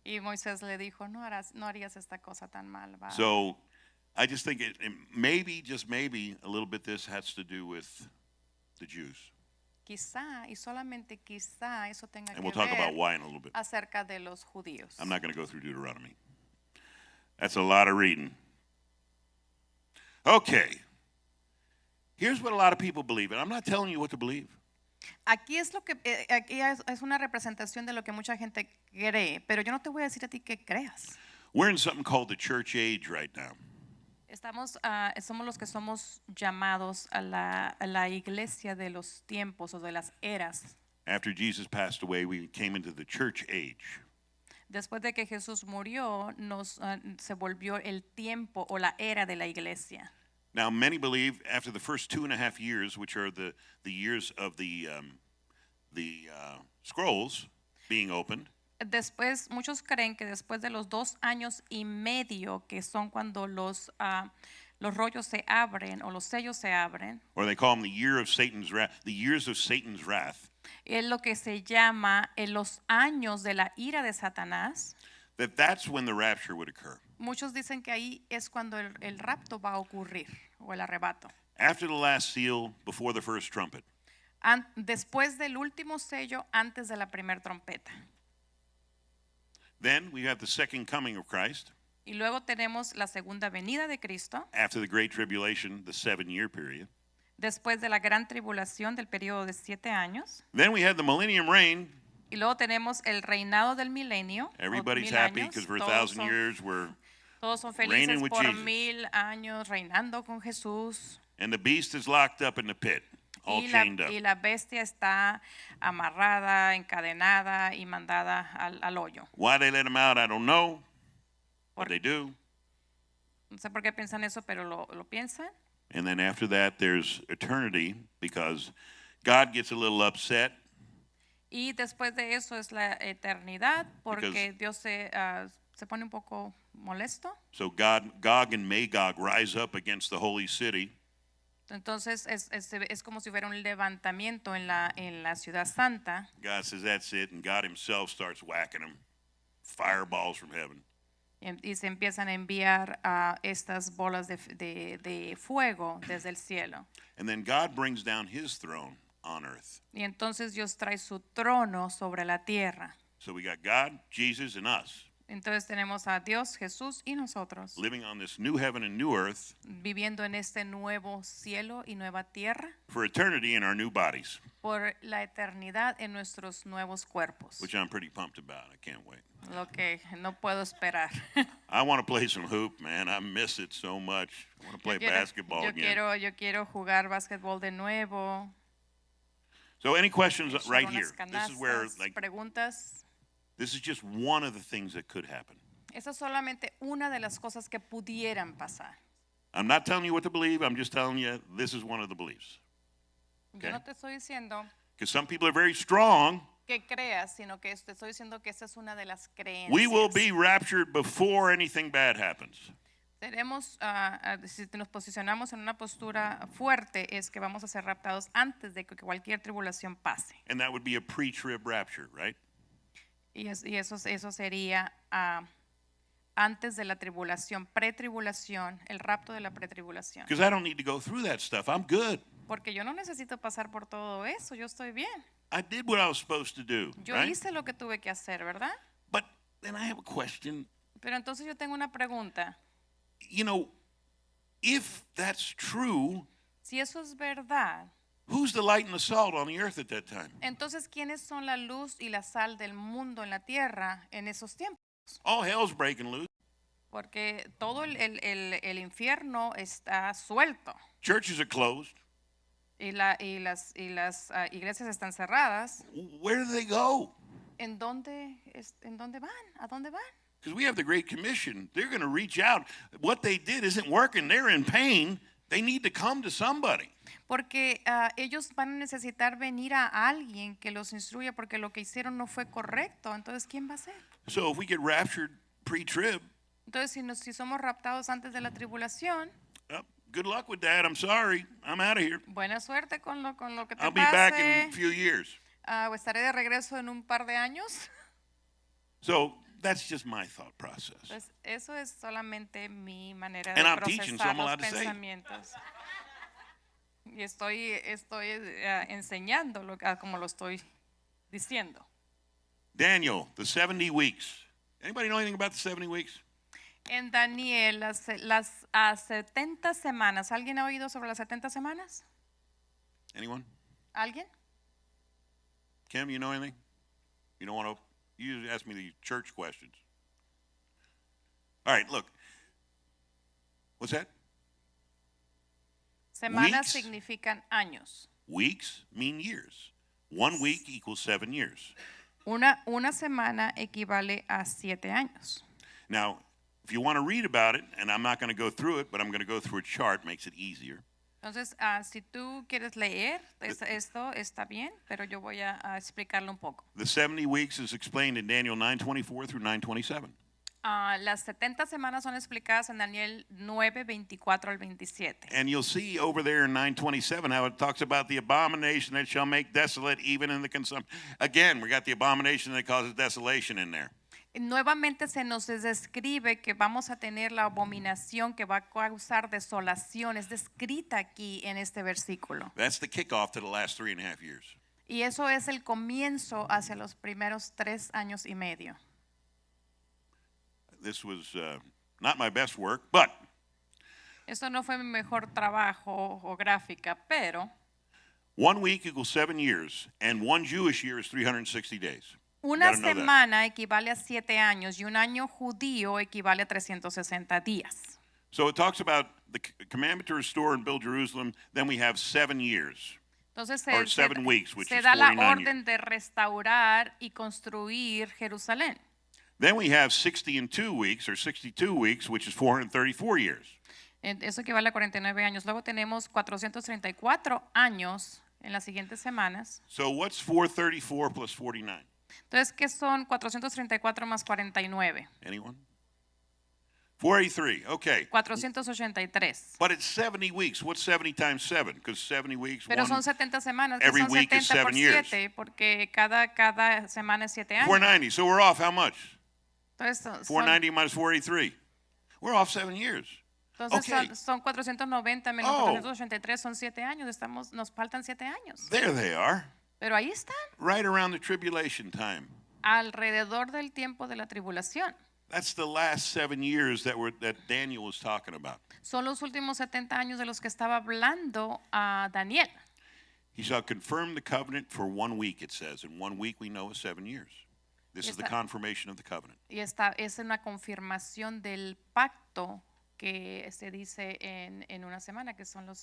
Y Moisés le dijo, no harías esta cosa tan malvada. So I just think it maybe, just maybe, a little bit this has to do with the Jews. Quizá, y solamente quizá, eso tenga And que we'll talk about ver why in a little bit. acerca de los judíos. I'm not going to go through Deuteronomy. That's a lot of reading. Okay. Here's what a lot of people believe, and I'm not telling you what to believe. Aquí es una representación de lo que mucha gente cree, pero yo no te voy a decir a ti que creas. We're in something called the church age right now. Somos los que somos llamados a la iglesia de los tiempos o de las eras. After Jesus passed away, we came into the church age. Después de que Jesús murió, se volvió el tiempo o la era de la iglesia. Now, many believe after the first 2.5 years, which are the years of the scrolls being opened, Después, muchos creen que después de los 2 años y medio, que son cuando los rollos se abren o los sellos se abren, or they call them the year of Satan's wrath, the years of Satan's wrath, es lo que se llama los años de la ira de Satanás. that's when the rapture would occur. Muchos dicen que ahí es cuando el rapto va a ocurrir o el arrebato. After the last seal, before the first trumpet. Después del último sello, antes de la primera trompeta. Then we have the second coming of Christ. Y luego tenemos la segunda venida de Cristo, After the Great Tribulation, the 7-year period. después de la gran tribulación del periodo de 7 años. Then we have the millennium reign. Y luego tenemos el reinado del milenio. Everybody's 1000 happy años. because for Todos 1,000 son- years we're Todos son reigning felices with por Jesus. 1000 años reinando con Jesús. and the beast is locked up in the pit, all Y chained up. la bestia está amarrada, encadenada y mandada al hoyo. Why they let him out, I don't know. But Por- they do. No sé por qué piensan eso, pero lo piensan. And then after that, there's eternity because God gets a little upset Y después de eso es la eternidad, porque Because- Dios se pone un poco molesto. So Gog and Magog rise up against the holy city, Entonces es como si hubiera un levantamiento en la ciudad santa. God says that's it, and God himself starts whacking them, fireballs from heaven. Y se empiezan a enviar estas bolas de fuego desde el cielo. And then God brings down his throne on earth. Y entonces Dios trae su trono sobre la tierra. So we got God, Jesus, and us Entonces tenemos a Dios, Jesús y nosotros living on this new heaven and new earth viviendo en este nuevo cielo y nueva tierra for eternity in our new bodies, por la eternidad en nuestros nuevos cuerpos. which I'm pretty pumped about. I can't wait. Lo que no puedo esperar. I want to play some hoop, man. I miss it so much. I want to play basketball again. Yo quiero jugar básquetbol de nuevo. So any questions echar right unas here? This is where canastas, preguntas. this is just one of the things that could happen. Esa es solamente una de las cosas que pudieran pasar. I'm not telling you what to believe. I'm just telling you this is one of the beliefs. Yo no te estoy diciendo Because some people are very strong. que creas, sino que te estoy diciendo que esa es una de las creencias. We will be raptured before anything bad happens. Si nos posicionamos en una postura fuerte, es que vamos a ser raptados antes de que cualquier tribulación pase. And that would be a pre-trib rapture, right? Y eso sería antes de la tribulación, pretribulación, el rapto de la pretribulación. Because I don't need to go through that stuff. I'm good. Porque yo no necesito pasar por todo eso, yo estoy bien. I did what I was supposed to do, Yo right? hice lo que tuve que hacer, ¿verdad? But then I have a question. Pero entonces yo tengo una pregunta. You know, if that's true, Si eso es verdad, who's the light and the salt on the earth at that time? entonces ¿quiénes son la luz y la sal del mundo en la tierra en esos tiempos? All hell's breaking loose. Porque todo el infierno está suelto Churches are closed. y las iglesias están cerradas. Where do they go? ¿En dónde van? ¿A dónde van? Because we have the Great Commission. They're going to reach out. What they did isn't working. They're in pain. They need to come to somebody. Porque ellos van a necesitar venir a alguien que los instruya porque lo que hicieron no fue correcto. Entonces, ¿quién va a ser? So if we get raptured pre-trib, Entonces, si somos raptados antes de la tribulación, good luck with that. I'm sorry. I'm out of here. buena suerte con lo que te I'll be back in pase. a few years. Estaré de regreso en un par de años. So that's just my thought process. Pues eso es solamente mi manera And de I'm teaching, so procesar I'm los allowed to say it. pensamientos. Y estoy enseñando como lo estoy diciendo. Daniel, the 70 weeks. Anybody know anything about the 70 weeks? En Daniel, las 70 semanas. ¿Alguien ha oído sobre las 70 semanas? Anyone? ¿Alguien? Kim, you know anything? You don't want to, you usually ask me the church questions. All right, look. What's that? Semanas Weeks? significan años. Weeks mean years. 1 week equals 7 years. Una semana equivale a 7 años. Now, if you want to read about it, and I'm not going to go through it, but I'm going to go through a chart, makes it easier. Entonces, si tú quieres leer, esto está bien, pero yo voy a explicarlo un poco. The 70 weeks is explained in Daniel 9:24 through 9:27. Las 70 semanas son explicadas en Daniel 9, 24 al 27. And you'll see over there in 9:27 how it talks about the abomination that shall make desolate even in the consumption. Again, we got the abomination that causes desolation in there. Nuevamente se nos describe que vamos a tener la abominación que va a causar desolación. Es descrita aquí en este versículo. That's the kickoff to the last 3.5 years. Y eso es el comienzo hacia los primeros 3 años y medio. This was not my best work, but Esto no fue mi mejor trabajo o gráfica, pero 1 week equals 7 years, and 1 Jewish year is 360 days. una Gotta know that. semana equivale a 7 años y un año judío equivale a 360 días. So it talks about the commandment to restore and build Jerusalem. Then we have 7 years. Entonces Or 7 weeks, which se is da la 49 orden de restaurar y construir Jerusalén. Then we have 60 and 2 weeks, or 62 weeks, which is 434 years. Eso equivale a 49 años. Luego tenemos 434 años en las siguientes semanas. So what's 434 plus 49? Entonces, ¿qué son 434 más 49? Anyone? 483, okay. 483. But it's 70 weeks. What's 70 times 7? Because 70 weeks, Pero one, son 70 semanas, que every son week is 70 por 7 years. 7, porque cada semana es 7 años. 490. So we're off how much? Entonces, 490 minus 483. We're off 7 years. entonces Okay. son 490 menos Oh. 483, son 7 años. Nos faltan 7 años. There they are, Pero ahí están, right around the tribulation time. alrededor del tiempo de la tribulación. That's the last 7 years that Daniel was talking about. Son los últimos 70 años de los que estaba hablando a Daniel. He shall confirm the covenant for 1 week, it says. And 1 week we know is 7 years. This is the confirmation of the covenant. Y esta es una confirmación del pacto que se dice en una semana, que son los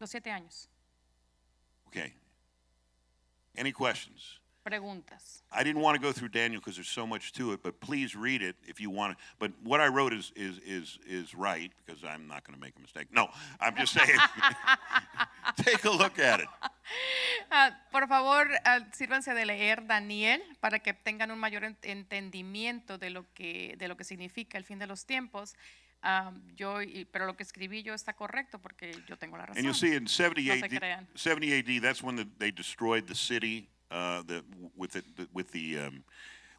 7 años. Okay. Any questions? Preguntas. I didn't want to go through Daniel because there's so much to it, but please read it if you want to. But what I wrote is right, because I'm not going to make a mistake. No, I'm just saying. Take a look at it. Por favor, sírvanse de leer Daniel para que tengan un mayor entendimiento de lo que significa el fin de los tiempos. Pero lo que escribí yo está correcto porque yo tengo la razón. And you'll see in 70 No se AD, crean. 70 AD, that's when they destroyed the city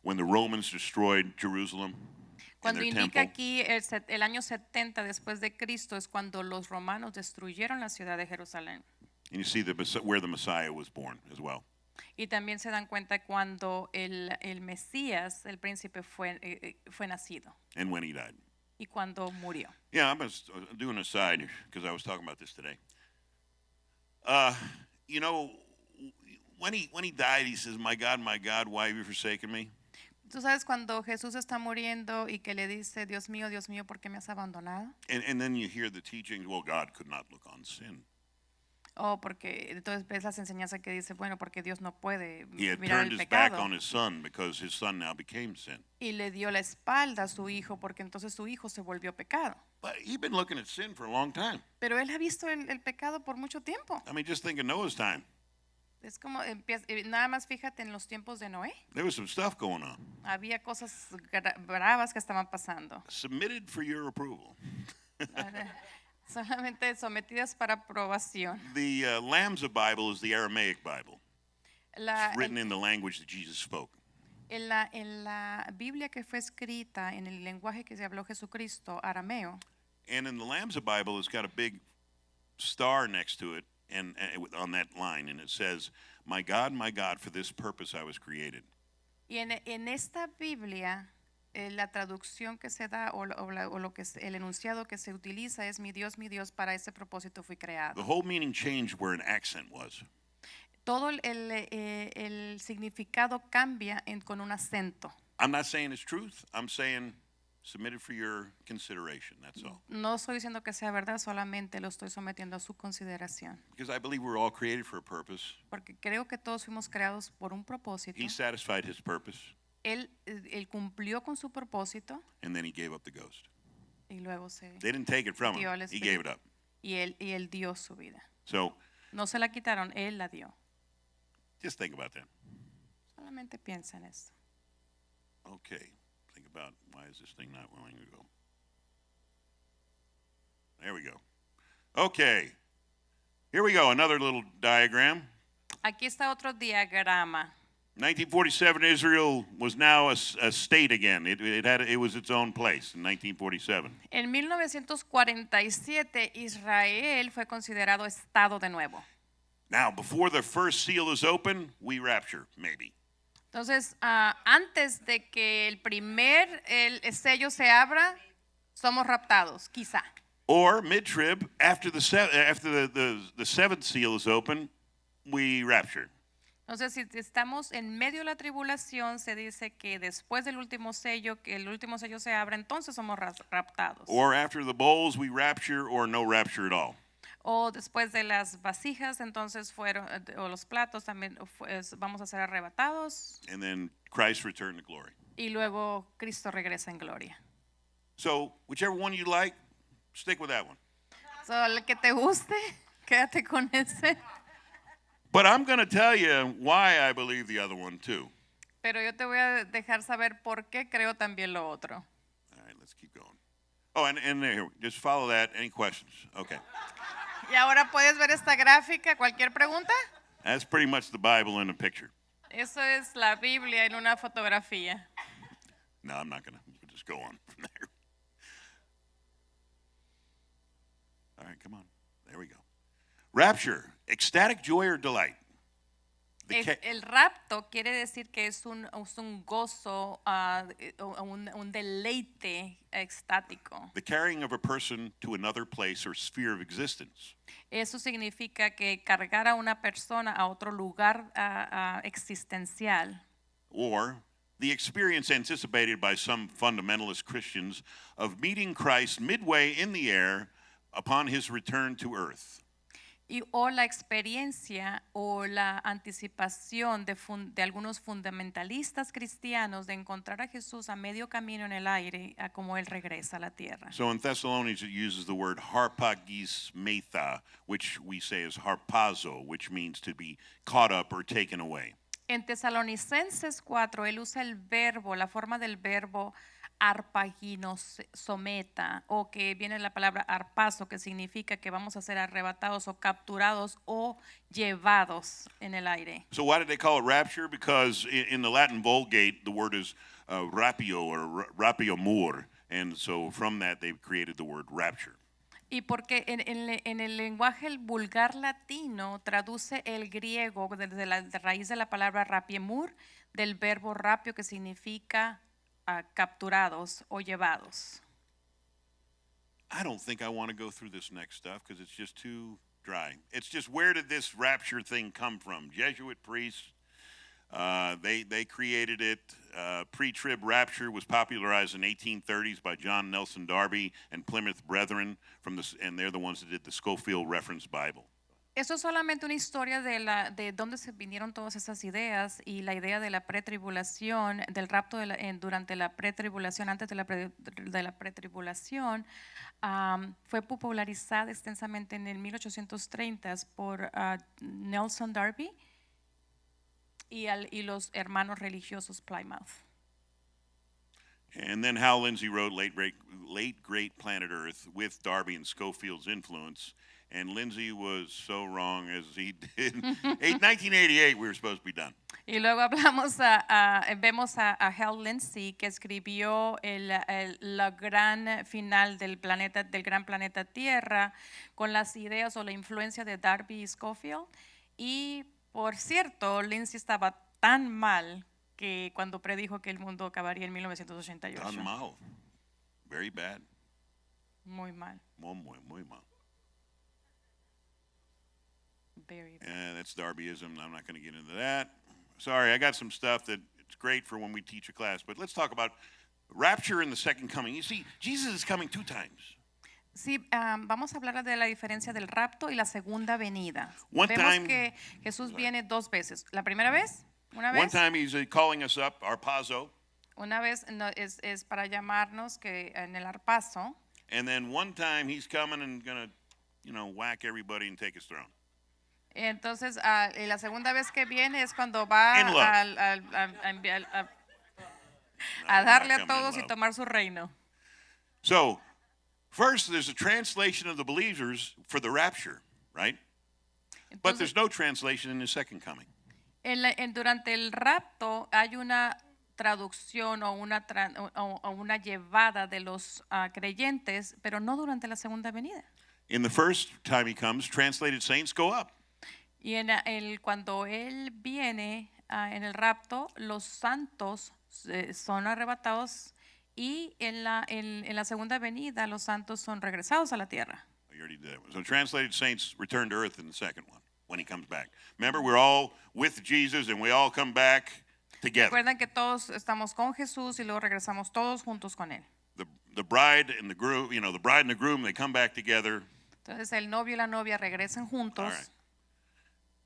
when the Romans destroyed Jerusalem and Cuando their indica temple. aquí el año 70 después de Cristo es cuando los romanos destruyeron la ciudad de Jerusalén. And you see where the Messiah was born as well. Y también se dan cuenta cuando el Mesías, el príncipe, fue nacido And when he died. y cuando murió. Yeah, I'm just doing a side because I was talking about this today. You know, when he died, he says, my God, why have you forsaken me?" Tú sabes cuando Jesús está muriendo y que le dice, Dios mío, ¿por qué me has abandonado? And then you hear the teachings, well, God could not look on sin. Porque entonces ves las enseñanzas que dice, bueno, porque Dios no puede He had mirar turned el his back pecado. on his son because his son now became sin. Y le dio la espalda a su hijo porque entonces su hijo se volvió pecado. But he'd been looking at sin for a long time. Pero él ha visto el pecado por mucho tiempo. I mean, just think of Noah's time. Es como, nada más fíjate en los tiempos de Noé. There was some stuff going on. Había cosas bravas que estaban pasando. Submitted for your approval. Solamente sometidas para aprobación. The Lamb's Bible is the Aramaic Bible. It's written En in the language that Jesus spoke. la Biblia que fue escrita en el lenguaje que se habló Jesucristo, arameo, And in the Lamb's Bible, it's got a big star next to it and on that line. And it says, my God, for this purpose I was created. y en esta Biblia la traducción que se da o lo que el enunciado que se utiliza es mi Dios, para ese propósito fui creado. The whole meaning changed where an accent was. Todo el significado cambia con un acento. I'm not saying it's truth. I'm saying submitted for your consideration. That's all. No estoy diciendo que sea verdad, solamente lo estoy sometiendo a su consideración. Because I believe we're all created for a purpose. Porque creo que todos fuimos creados por un propósito. He satisfied his purpose, Él cumplió con su propósito and then he gave up the ghost. Y luego se They didn't take it from dio him. al He gave it Espíritu. up. Y él dio su vida. So No se la quitaron, él la dio. just think about that. Solamente piensa en esto. Okay. Think about why is this thing not willing to go? There we go. Okay. Here we go. Another little diagram. Aquí está otro diagrama. 1947, Israel was now a state again. It was its own place in 1947. En 1947, Israel fue considerado estado de nuevo. Now, before the first seal is open, we rapture, maybe. Entonces, antes de que el sello se abra, somos raptados, quizá. Or mid-trib, after the seventh seal is open, we rapture. Entonces, si estamos en medio de la tribulación, se dice que después del último sello, que el último sello se abra, entonces somos raptados. Or after the bowls, we rapture, or no rapture at all. O después de las vasijas, entonces o los platos también vamos a ser arrebatados. And then Christ returned to glory. Y luego Cristo regresa en gloria. So, whichever one you like, stick with that one. So, el que te guste, quédate con ese. But I'm going to tell you why I believe the other one too. Pero yo te voy a dejar saber por qué creo también lo otro. All right, let's keep going. Oh, and there, just follow that. Any questions? Okay. Y ahora puedes ver esta gráfica, cualquier pregunta. That's pretty much the Bible in a picture. Eso es la Biblia en una fotografía. No, I'm not going to. We'll just go on from there. All right, come on. There we go. Rapture, ecstatic joy or delight? El rapto quiere decir que es un gozo, un deleite extático. The carrying of a person to another place or sphere of existence. Eso significa que cargar a una persona a otro lugar existencial. Or the experience anticipated by some fundamentalist Christians of meeting Christ midway in the air upon his return to earth. O la experiencia o la anticipación de algunos fundamentalistas cristianos de encontrar a Jesús a medio camino en el aire a como él regresa a la tierra. So in Thessalonians it uses the word harpagismetha, which we say is harpazo, which means to be caught up or taken away. En Tesalonicenses 4 él usa la forma del verbo arpaginosometa, o que viene la palabra arpazo, que significa que vamos a ser arrebatados o capturados o llevados en el aire. So why did they call it rapture? Because in the Latin Vulgate the word is rapio or rapiomur, and so from that they've created the word rapture. Y porque en el lenguaje vulgar latino traduce el griego desde la raíz de la palabra rapiemur, del verbo rapio, que significa capturados o llevados. I don't think I want to go through this next stuff because it's just too dry. It's just, where did this rapture thing come from? Jesuit priests, they created it. Pre-trib rapture was popularized in 1830s by John Nelson Darby and Plymouth Brethren, and they're the ones that did the Scofield Reference Bible. Eso es solamente una historia de dónde se vinieron todas esas ideas, y la idea de la pretribulación, del rapto durante la pretribulación, antes de la pretribulación, fue popularizada extensamente en el 1830 por Nelson Darby y los hermanos religiosos Plymouth. And then Hal Lindsey wrote Late Great Planet Earth with Darby and Scofield's influence. And Lindsay was so wrong as he did. 1988, we were supposed to be done. Y luego vemos a Hal Lindsey, que escribió la gran final del gran planeta Tierra, con las ideas o la influencia de Darby y Scofield. Y por cierto, Lindsey estaba tan mal que cuando predijo que el mundo acabaría en 1988. Tan mal. Very bad. Muy mal. Muy mal. Very bad. And that's Darbyism. I'm not going to get into that. Sorry, I got some stuff that it's great for when we teach a class, but let's talk about rapture and the second coming. You see, Jesus is coming 2 times. Sí, vamos a hablar de la diferencia del rapto y la segunda venida. One Vemos time- que Jesús viene 2 veces. La primera vez, una One vez, time he's calling us up, arpazo, una vez es para llamarnos que en el arpazo, And then one time he's coming and going to, whack everybody and take his throne. Entonces, y la segunda vez que viene es cuando va In love. a darle not a coming in todos y love. tomar su reino. So, first there's a translation of the believers for the rapture, right? But Entonces, there's no translation in the second coming. durante el rapto hay una traducción o una llevada de los creyentes, pero no durante la segunda venida. In the first time he comes, translated saints go up. Y cuando él viene en el rapto, los santos son arrebatados y en la segunda venida los santos son regresados a la tierra. You already did that one. So translated saints return to earth in the second one when he comes back. Remember, we're all with Jesus and we all come back together. Recuerden que todos estamos con Jesús y luego regresamos todos juntos con él. The bride and the groom, the bride and the groom, they come back together. Entonces el novio y la novia regresan juntos. All right.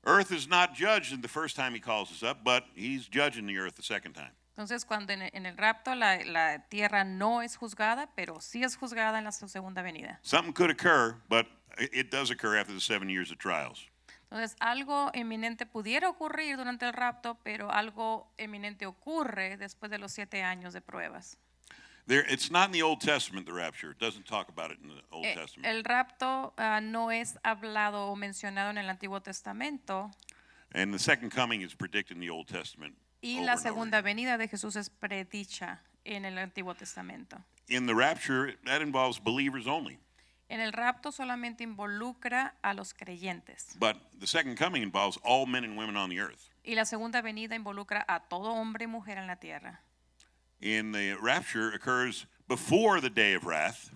Earth is not judged in the first time he calls us up, but he's judging the earth the second time. Entonces cuando en el rapto la tierra no es juzgada, pero sí es juzgada en la segunda venida. Something could occur, but it does occur after the 7 years of trials. Entonces algo eminente pudiera ocurrir durante el rapto, pero algo eminente ocurre después de los 7 años de pruebas. It's not in the Old Testament, the rapture. It doesn't talk about it in the Old Testament. El rapto no es hablado o mencionado en el Antiguo Testamento. And the second coming is predicted in the Old Testament. Y over la and over segunda again. venida de Jesús es predicha en el Antiguo Testamento. In the rapture, that involves believers only. En el rapto solamente involucra a los creyentes. But the second coming involves all men and women on the earth. Y la segunda venida involucra a todo hombre y mujer en la tierra. In the rapture occurs before the day of wrath.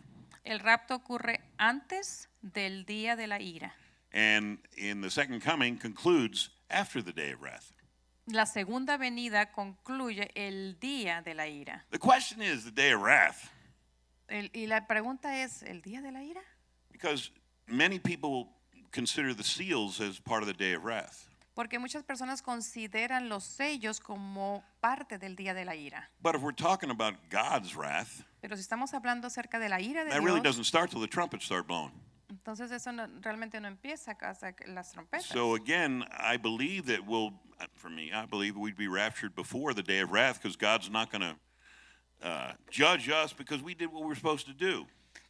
El rapto ocurre antes del día de la ira. And in the second coming concludes after the day of wrath. La segunda venida concluye el día de la ira. The question is the day of wrath, Y la pregunta es, ¿el día de la ira? because many people consider the seals as part of the day of wrath. Porque muchas personas consideran los sellos como parte del día de la ira. But if we're talking about God's wrath, Pero si estamos hablando acerca de la ira de that really Dios, doesn't start till the trumpets start blowing. entonces eso realmente no empieza hasta las trompetas. So again, I believe that I believe we'd be raptured before the day of wrath, because God's not going to judge us because we did what we were supposed to do.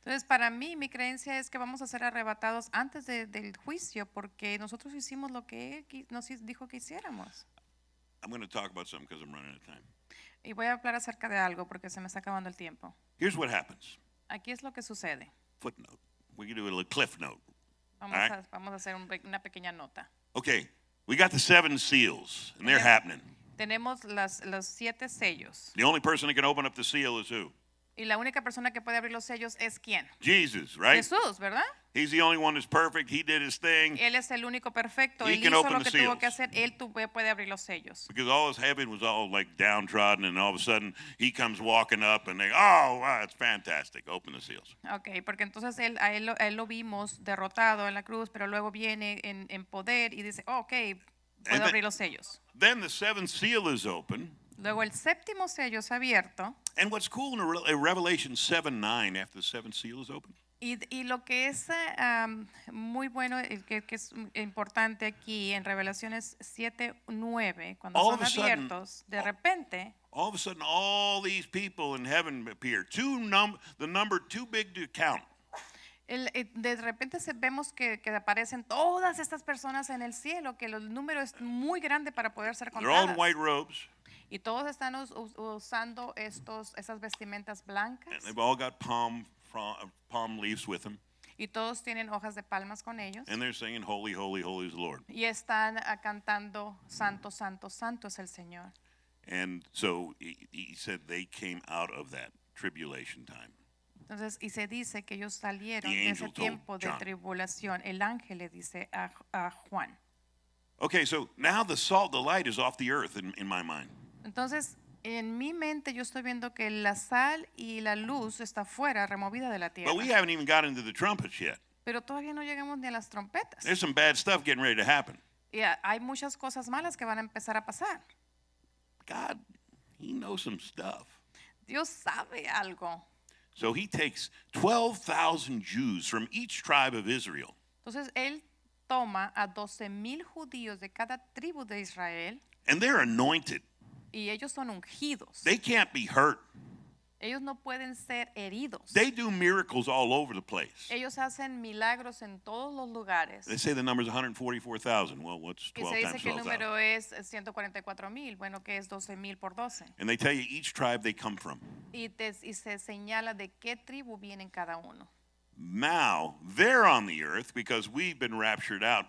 Entonces, para mí, mi creencia es que vamos a ser arrebatados antes del juicio porque nosotros hicimos lo que Él nos dijo que hiciéramos. I'm going to talk about something because I'm running out of time. Y voy a hablar acerca de algo porque se me está acabando el tiempo. Here's what happens. Aquí es lo que sucede. Footnote. We can do a little cliff note. Vamos, All right. vamos a hacer una pequeña nota. Okay, we got the 7 seals, and they're happening. Tenemos los 7 sellos. The only person that can open up the seal is who? Y la única persona que puede abrir los sellos es ¿quién? Jesus, right? Jesús, ¿verdad? He's the only one that's perfect. He did his thing. Él es el único perfecto. He Él can hizo open lo the que tuvo seals. que hacer. Él puede abrir los sellos. Because all his heaven was all like downtrodden, and all of a sudden he comes walking up, and wow, it's fantastic. Open the seals. Okay, porque entonces a él lo vimos derrotado en la cruz, pero luego viene en poder y dice, okay, puedo then- abrir los sellos. Then the 7th seal is open. Luego el séptimo sello es abierto. And what's cool in Revelation 7:9, after the 7th seal is open, Y lo que es muy bueno, que es importante aquí en Revelaciones 7:9, cuando All son of a sudden- abiertos, de repente, all of a sudden all these people in heaven appear. The number too big to count. de repente vemos que aparecen todas estas personas en el cielo, que el número es muy grande para poder ser They're all in contadas. white robes, Y todos están usando esas vestimentas blancas and they've all got palm leaves with them, y todos tienen hojas de palmas con ellos. and they're singing, "Holy, holy, holy is the Lord." Y están cantando, Santo, Santo, Santo es el Señor. And so he said they came out of that tribulation time. Entonces, y se dice que ellos salieron The de angel ese tiempo told de John. tribulación. El ángel le dice a Juan. Okay, so now the salt, the light is off the earth in my mind. Entonces, en mi mente yo estoy viendo que la sal y la luz está fuera, removida de la tierra. But we haven't even got into the trumpets yet. Pero todavía no llegamos ni a las trompetas. There's some bad stuff getting ready to happen. Y hay muchas cosas malas que van a empezar a pasar. God, he knows some stuff. Dios sabe algo. So he takes 12,000 Jews from each tribe of Israel, Entonces él toma a 12,000 judíos de cada tribu de Israel and they're anointed. y ellos son ungidos. They can't be hurt. Ellos no pueden ser heridos. They do miracles all over the place. Ellos hacen milagros en todos los lugares. They say the number is 144,000. Well, what's Y 12 se dice times que el 12,000? número es 144,000. Bueno, que es 12,000 por 12. And they tell you each tribe they come from. Y se señala de qué tribu vienen cada uno. Now they're on the earth because we've been raptured out.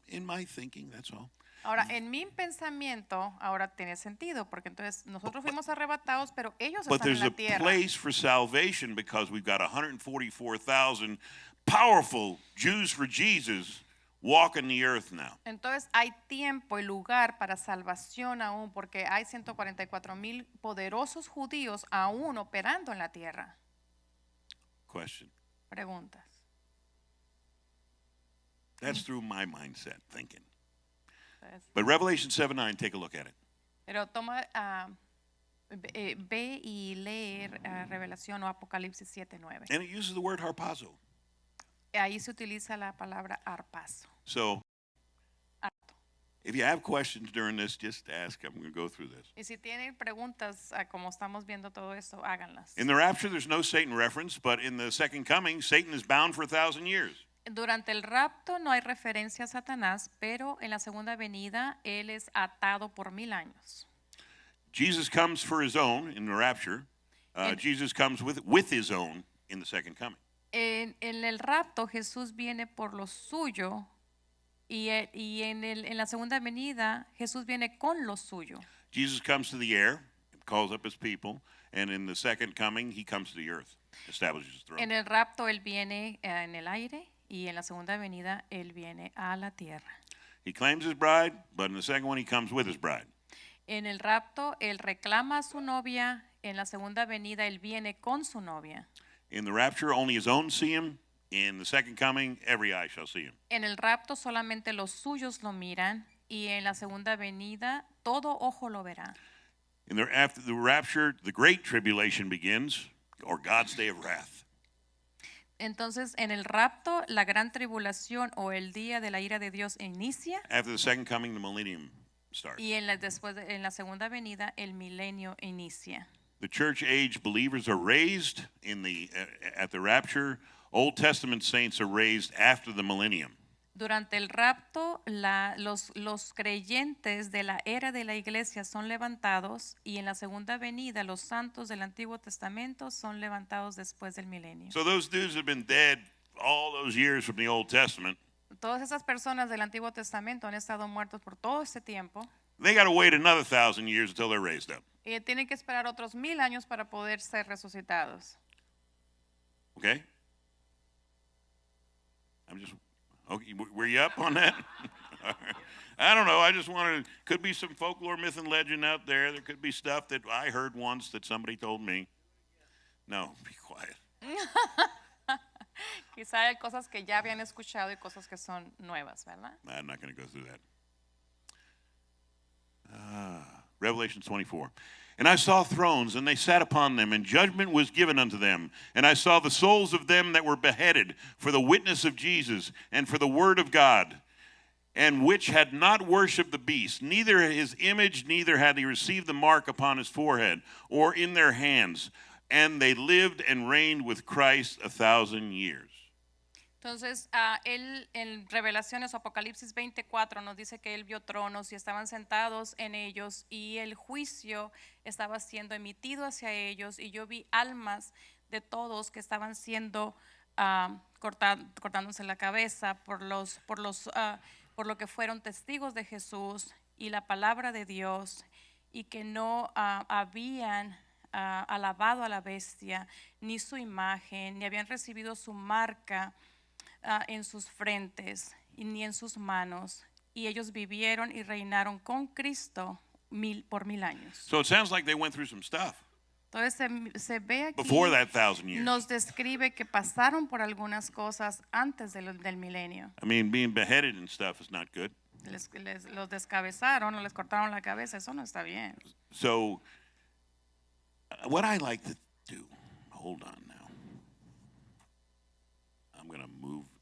In my thinking, that's all. Ahora, en mi pensamiento, ahora tiene sentido, porque entonces nosotros fuimos arrebatados, pero ellos But están en there's la a tierra. place for salvation because we've got 144,000 powerful Jews for Jesus walking the earth now. Entonces hay tiempo y lugar para salvación aún, porque hay 144,000 poderosos judíos aún operando en la tierra. Question. Preguntas. That's through my mindset thinking. Entonces, But Revelation 7:9, take a look at it. pero toma, ve y lee Revelación o Apocalipsis 7:9. And it uses the word harpazo. Ahí se utiliza la palabra arpazo. So if you have questions during this, just ask. I'm going to go through this. Y si tienen preguntas, como estamos viendo todo esto, háganlas. In the rapture, there's no Satan reference, but in the second coming, Satan is bound for 1,000 years. Durante el rapto no hay referencia a Satanás, pero en la segunda venida él es atado por 1,000 años. Jesus comes for his own in the rapture. Jesus comes with his own in the second coming. En el rapto Jesús viene por lo suyo y en la segunda venida Jesús viene con lo suyo. Jesus comes to the air, calls up his people, and in the second coming, he comes to the earth, establishes his throne. En el rapto él viene en el aire y en la segunda venida él viene a la tierra. He claims his bride, but in the second one, he comes with his bride. En el rapto él reclama a su novia, en la segunda venida él viene con su novia. In the rapture, only his own see him. In the second coming, every eye shall see him. En el rapto solamente los suyos lo miran y en la segunda venida todo ojo lo verá. After the rapture, the great tribulation begins, or God's day of wrath. Entonces, en el rapto, la gran tribulación o el día de la ira de Dios inicia After the second coming, the millennium starts. y en la segunda venida el milenio inicia. The church age believers are raised at the rapture. Old Testament saints are raised after the millennium. Durante el rapto, los creyentes de la era de la iglesia son levantados y en la segunda venida los santos del Antiguo Testamento son levantados después del milenio. So those dudes have been dead all those years from the Old Testament. Todas esas personas del Antiguo Testamento han estado muertos por todo este tiempo They got to wait another 1,000 years until they're raised up. y tienen que esperar otros 1,000 años para poder ser resucitados. Okay? Okay, were you up on that? I don't know. I just wanted, could be some folklore, myth, and legend out there. There could be stuff that I heard once that somebody told me. No, be quiet. Quizá hay cosas que ya habían escuchado y cosas que son nuevas, ¿verdad? I'm not going to go through that. Revelation 24. And I saw thrones, and they sat upon them, and judgment was given unto them. And I saw the souls of them that were beheaded for the witness of Jesus and for the word of God, and which had not worshipped the beast, neither his image, neither had he received the mark upon his forehead or in their hands. And they lived and reigned with Christ 1,000 years. Entonces, él en Revelaciones o Apocalipsis 24 nos dice que él vio tronos y estaban sentados en ellos y el juicio estaba siendo emitido hacia ellos y yo vi almas de todos que estaban siendo cortándose la cabeza por lo que fueron testigos de Jesús y la palabra de Dios y que no habían alabado a la bestia ni su imagen ni habían recibido su marca en sus frentes ni en sus manos y ellos vivieron y reinaron con Cristo por 1,000 años. So it sounds like they went through some stuff Entonces se ve aquí, before that 1,000 years. nos describe que pasaron por algunas cosas antes del milenio. I mean, being beheaded and stuff is not good. Los descabezaron o les cortaron la cabeza, eso no está bien. So what I like to do, hold on now.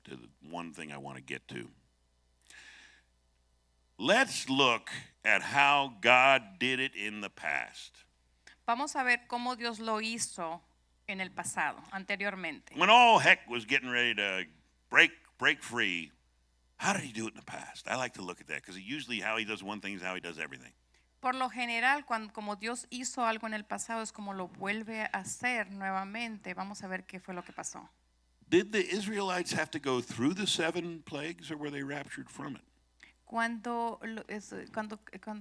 to the one thing I want to get to. Let's look at how God did it in the past. Vamos a ver cómo Dios lo hizo en el pasado, anteriormente. When all heck was getting ready to break free, how did he do it in the past? I like to look at that because usually how he does one thing is how he does everything. Por lo general, como Dios hizo algo en el pasado, es como lo vuelve a hacer nuevamente. Vamos a ver qué fue lo que pasó. Did the Israelites have to go through the 7 plagues or were they raptured from it? Cuando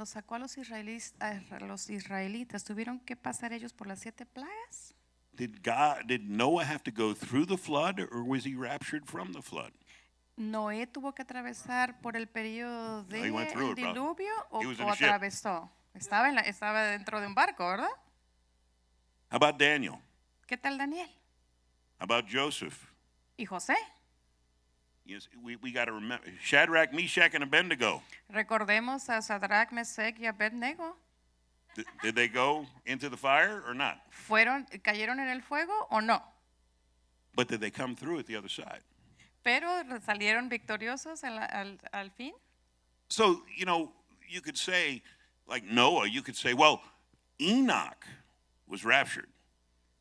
sacó a los israelitas, ¿tuvieron que pasar ellos por las 7 plagas? Did Noah have to go through the flood or was he raptured from the flood? Noé tuvo que atravesar por el periodo No, he went through del it, brother. diluvio He was in o a ship. atravesó. Estaba dentro de un barco, ¿verdad? How about Daniel? ¿Qué tal Daniel? How about Joseph? ¿Y José? Yes, we got to remember Shadrach, Meshach, and Abednego. Recordemos a Sadrach, Mesech y Abednego. Did they go into the fire or not? ¿Cayeron en el fuego o no? But did they come through at the other side? Pero salieron victoriosos al fin. So, you could say, like Noah, you could say, well, Enoch was raptured.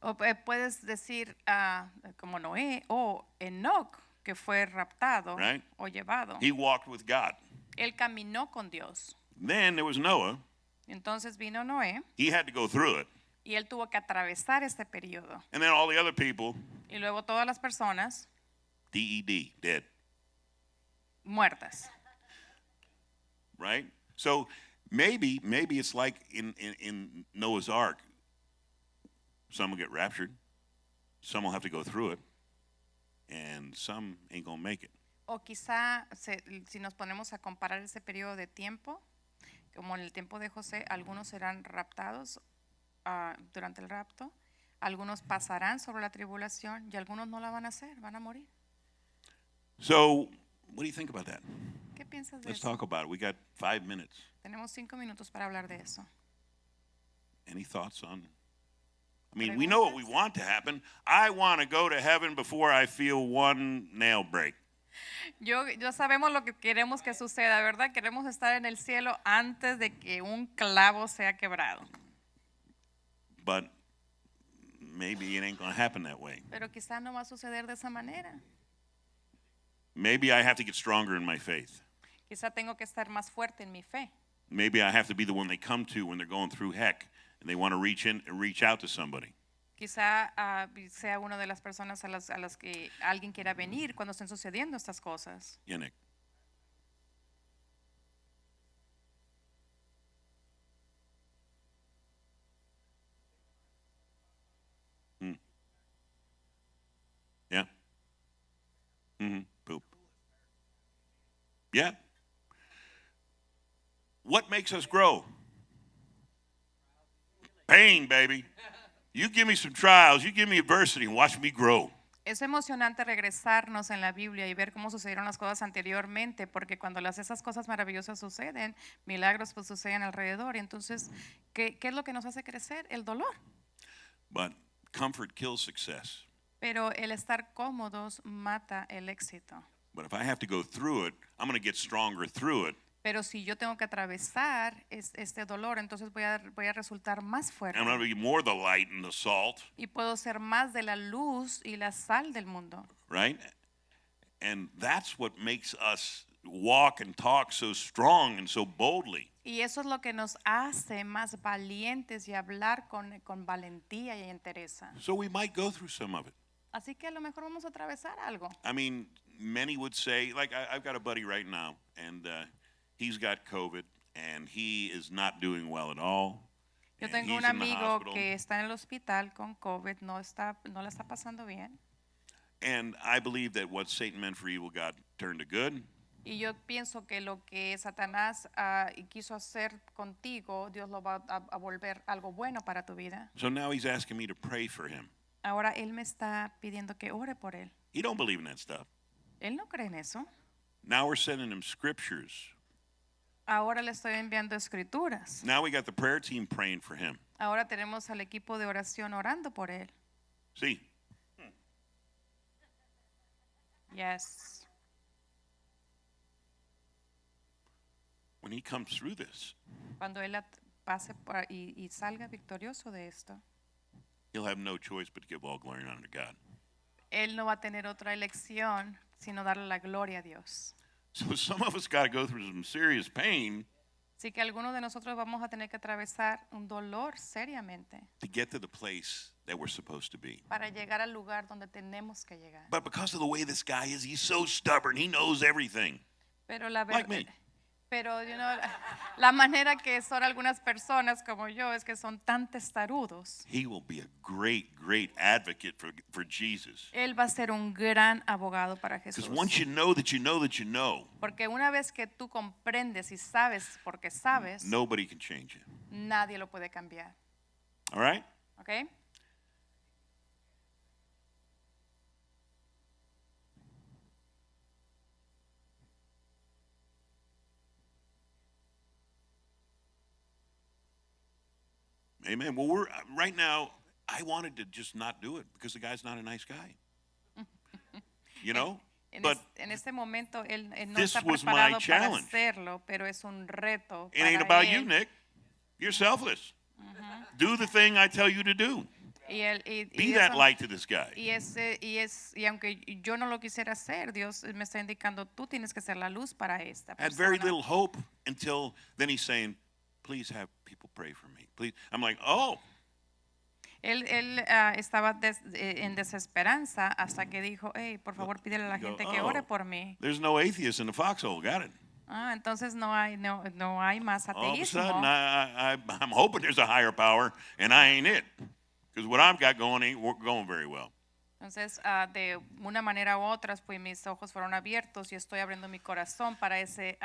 O puedes decir como Noé o Enoch, que fue raptado, Right. o llevado. He walked with God. Él caminó con Dios. Then there was Noah. Entonces vino Noé He had to go through it. y él tuvo que atravesar este periodo. And then all the other people, Y luego todas las personas DED, dead. muertas. Right? So maybe it's like in Noah's Ark. Some will get raptured. Some will have to go through it. And some ain't going to make it. O quizá si nos ponemos a comparar ese periodo de tiempo, como en el tiempo de José, algunos serán raptados durante el rapto, algunos pasarán sobre la tribulación y algunos no la van a hacer, van a morir. So, what do you think about that? ¿Qué piensas de Let's eso? talk about it. We got 5 minutes. Tenemos 5 minutos para hablar de eso. Any thoughts on? I mean, we know what we want to happen. I want to go to heaven before I feel one nail break. Yo sabemos lo que queremos que suceda, ¿verdad? Queremos estar en el cielo antes de que un clavo sea quebrado. But maybe it ain't going to happen that way. Pero quizá no va a suceder de esa manera. Maybe I have to get stronger in my faith. Quizá tengo que estar más fuerte en mi fe. Maybe I have to be the one they come to when they're going through heck and they want to reach out to somebody. Quizá sea una de las personas a las que alguien quiera venir cuando estén sucediendo estas cosas. Yeah, Nick. Yeah. Poop. Yeah. What makes us grow? Pain, baby. You give me some trials, you give me adversity, and watch me grow. Es emocionante regresarnos en la Biblia y ver cómo sucedieron las cosas anteriormente, porque cuando esas cosas maravillosas suceden, milagros pues suceden alrededor. Y entonces, ¿qué es lo que nos hace crecer? El dolor. But comfort kills success. Pero el estar cómodos mata el éxito. But if I have to go through it, I'm going to get stronger through it. Pero si yo tengo que atravesar este dolor, entonces voy a resultar más fuerte. I'm going to be more the light and the salt, Y puedo ser más de la luz y la sal del mundo. right? And that's what makes us walk and talk so strong and so boldly. Y eso es lo que nos hace más valientes y hablar con valentía y entereza. So we might go through some of it. Así que a lo mejor vamos a atravesar algo. I mean, many would say, like I've got a buddy right now, and he's got COVID, and he is not doing well at all. Yo And tengo he's un in the amigo hospital. que está en el hospital con COVID, no la está pasando bien. And I believe that what Satan meant for evil, God turned to good. Y yo pienso que lo que Satanás quiso hacer contigo, Dios lo va a volver algo bueno para tu vida. So now he's asking me to pray for him. Ahora él me está pidiendo que ore por él. He don't believe in that stuff. Él no cree en eso. Now we're sending him scriptures. Ahora le estoy enviando escrituras. Now we got the prayer team praying for him. Ahora tenemos al equipo de oración orando por él. See, Yes. When he comes through this, Cuando él pase y salga victorioso de esto, he'll have no choice but to give all glory and honor to God. él no va a tener otra elección sino darle la gloria a Dios. So some of us got to go through some serious pain Así que algunos de nosotros vamos a tener que atravesar un dolor seriamente to get to the place that we're supposed to be. para llegar al lugar donde tenemos que llegar. But because of the way this guy is, he's so stubborn. He knows everything. Pero la Like me. Pero la manera que son algunas personas como yo es que son tan testarudos. He will be a great, great advocate for Jesus. Él va a ser un gran abogado para Jesús. Because once you know that you know that you know, Porque una vez que tú comprendes y sabes porque sabes, nobody can change it. nadie lo puede cambiar. All right? ¿Ok? Amen. Well, we're right now. I wanted to just not do it because the guy's not a nice guy. You know? But En este momento él no this está was my preparado para challenge. hacerlo, pero es un reto it ain't para about you, él. Nick. You're selfless. Do the thing I tell you to do. Be that Eso- light to this guy. y aunque yo no lo quisiera hacer, Dios me está indicando, tú tienes que ser la luz para esta I had very persona. little hope until then he's saying, please have people pray for me. Please. I'm like, oh, Él estaba en desesperanza hasta que dijo, hey, por favor pídele a la Go, gente que "Oh, ore por mí. there's no atheist in the foxhole. Got it. Entonces no hay más All of a ateísmo. sudden, I'm hoping there's a higher power, and I ain't it. Because what I've got going ain't going very well. Entonces, de una manera u otra, pues mis ojos fueron abiertos y estoy abriendo mi corazón para ese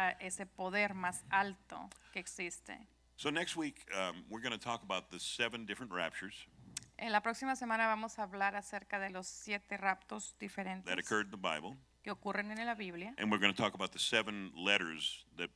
poder más alto que existe. So next week, we're going to talk about the 7 different raptures En la próxima semana vamos a hablar acerca de los 7 raptos that diferentes occurred in the Bible. que ocurren en la Biblia. And we're going to talk about the 7 letters that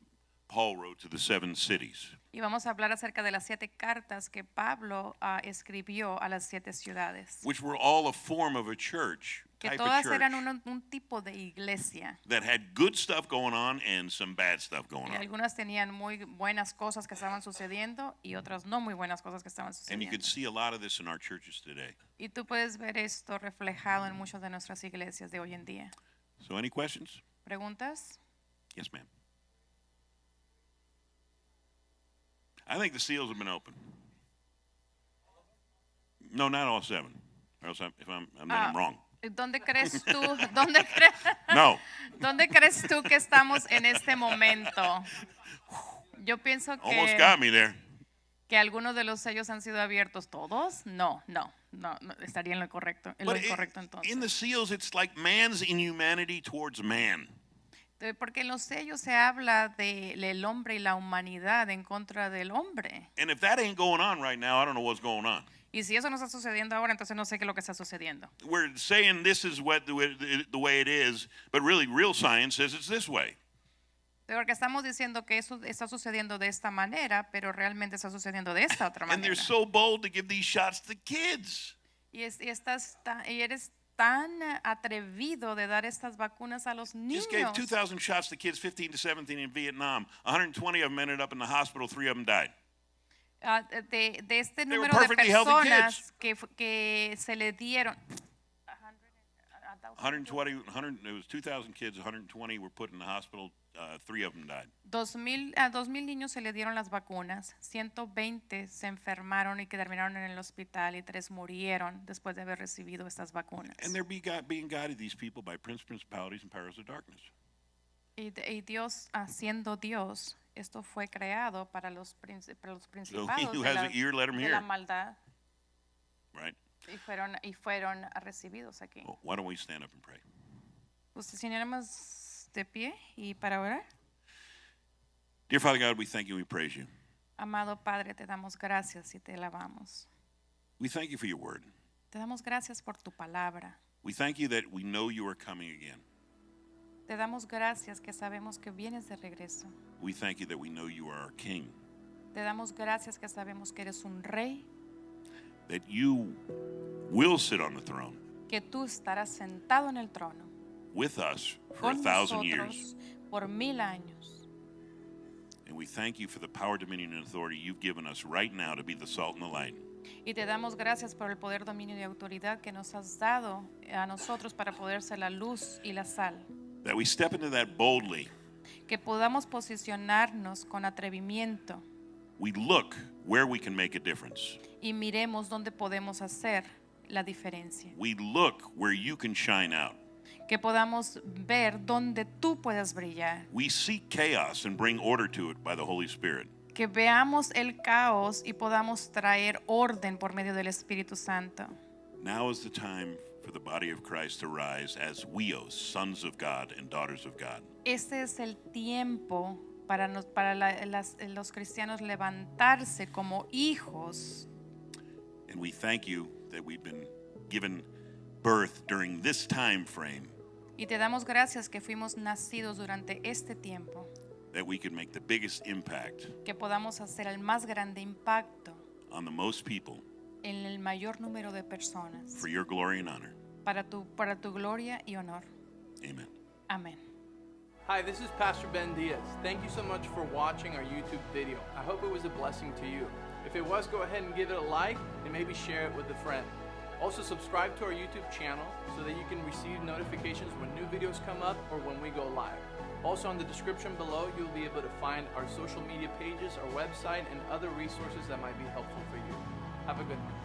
Paul wrote to the 7 cities. Y vamos a hablar acerca de las 7 cartas que Pablo escribió a las 7 ciudades. Which were all a form of a church, Que type of todas church, eran un tipo de iglesia. that had good stuff going on and some bad stuff going Y on. algunas tenían muy buenas cosas que estaban sucediendo y otras no muy buenas cosas que estaban And you sucediendo. could see a lot of this in our churches today. Y tú puedes ver esto reflejado en muchas de nuestras iglesias de hoy en día. So any questions? ¿Preguntas? Yes, ma'am. I think the seals have been opened. No, not all 7. Or else I'm wrong. ¿Dónde crees tú? ¿Dónde, No. ¿Dónde crees tú que estamos en este momento? Yo pienso Almost got me there. que algunos de los sellos han sido abiertos. ¿Todos? No, estaría en lo correcto, But incorrecto entonces. in the seals, it's like man's inhumanity towards man. Porque en los sellos se habla del hombre y la humanidad en contra del hombre. And if that ain't going on right now, I don't know what's going on. Y si eso no está sucediendo ahora, entonces no sé qué es lo que está sucediendo. We're saying this is what the way it is, but really real science says it's this way. Porque estamos diciendo que eso está sucediendo de esta manera, pero realmente está sucediendo de esta otra And manera. they're so bold to give these shots to kids. Y eres tan atrevido de dar estas vacunas a los Just gave niños. 2,000 shots to kids 15 to 17 in Vietnam. 120 of them ended up in the hospital. 3 of them died. De este They were número de perfectly healthy personas que se le dieron 120, it was 2,000 kids. 120 were put in the hospital. 3 of them died. 2,000 niños se le dieron las vacunas, 120 se enfermaron y que terminaron en el hospital y 3 murieron después de haber recibido estas vacunas. And they're being guided, these people, by principalities and powers of darkness. Y Dios, siendo Dios, esto fue creado para los principados he who has an ear, let him de la hear. maldad Right? y fueron recibidos aquí. Well, why don't we stand up and pray? Pues si éramos de pie y para orar. Dear Father God, we thank you and we praise you. Amado Padre, te damos gracias y te alabamos. We thank you for your word. Te damos gracias por tu palabra. We thank you that we know you are coming again. Te damos gracias que sabemos que vienes de regreso. We thank you that we know you are our King, Te damos gracias que sabemos que eres un rey, that you will sit on the throne, que tú estarás sentado en el trono, with us for con 1,000 years. nosotros por 1000 años. And we thank you for the power, dominion, and authority you've given us right now to be the salt and the light. Y te damos gracias por el poder, dominio y autoridad que nos has dado a nosotros para poder ser la luz y la sal. That we step into that boldly. Que podamos posicionarnos con atrevimiento We look where we can make a difference. y miremos dónde podemos hacer la diferencia. We look where you can shine out. Que podamos ver dónde tú puedas brillar. We seek chaos and bring order to it by the Holy Spirit. Que veamos el caos y podamos traer orden por medio del Espíritu Santo. Now is the time for the body of Christ to rise as weos, sons of God and daughters of God. Este es el tiempo para los cristianos levantarse como hijos. And we thank you that we've been given birth during this time frame, Y te damos gracias que fuimos nacidos durante este tiempo. that we can make the biggest impact Que podamos hacer el más grande impacto on the most people en el mayor número de personas. for your glory and honor. Para tu gloria y honor. Amen. Amén. Hi, this is Pastor Ben Diaz. Thank you so much for watching our YouTube video. I hope it was a blessing to you. If it was, go ahead and give it a like and maybe share it with a friend. Also, subscribe to our YouTube channel so that you can receive notifications when new videos come up or when we go live. Also, in the description below, you'll be able to find our social media pages, our website, and other resources that might be helpful for you. Have a good one.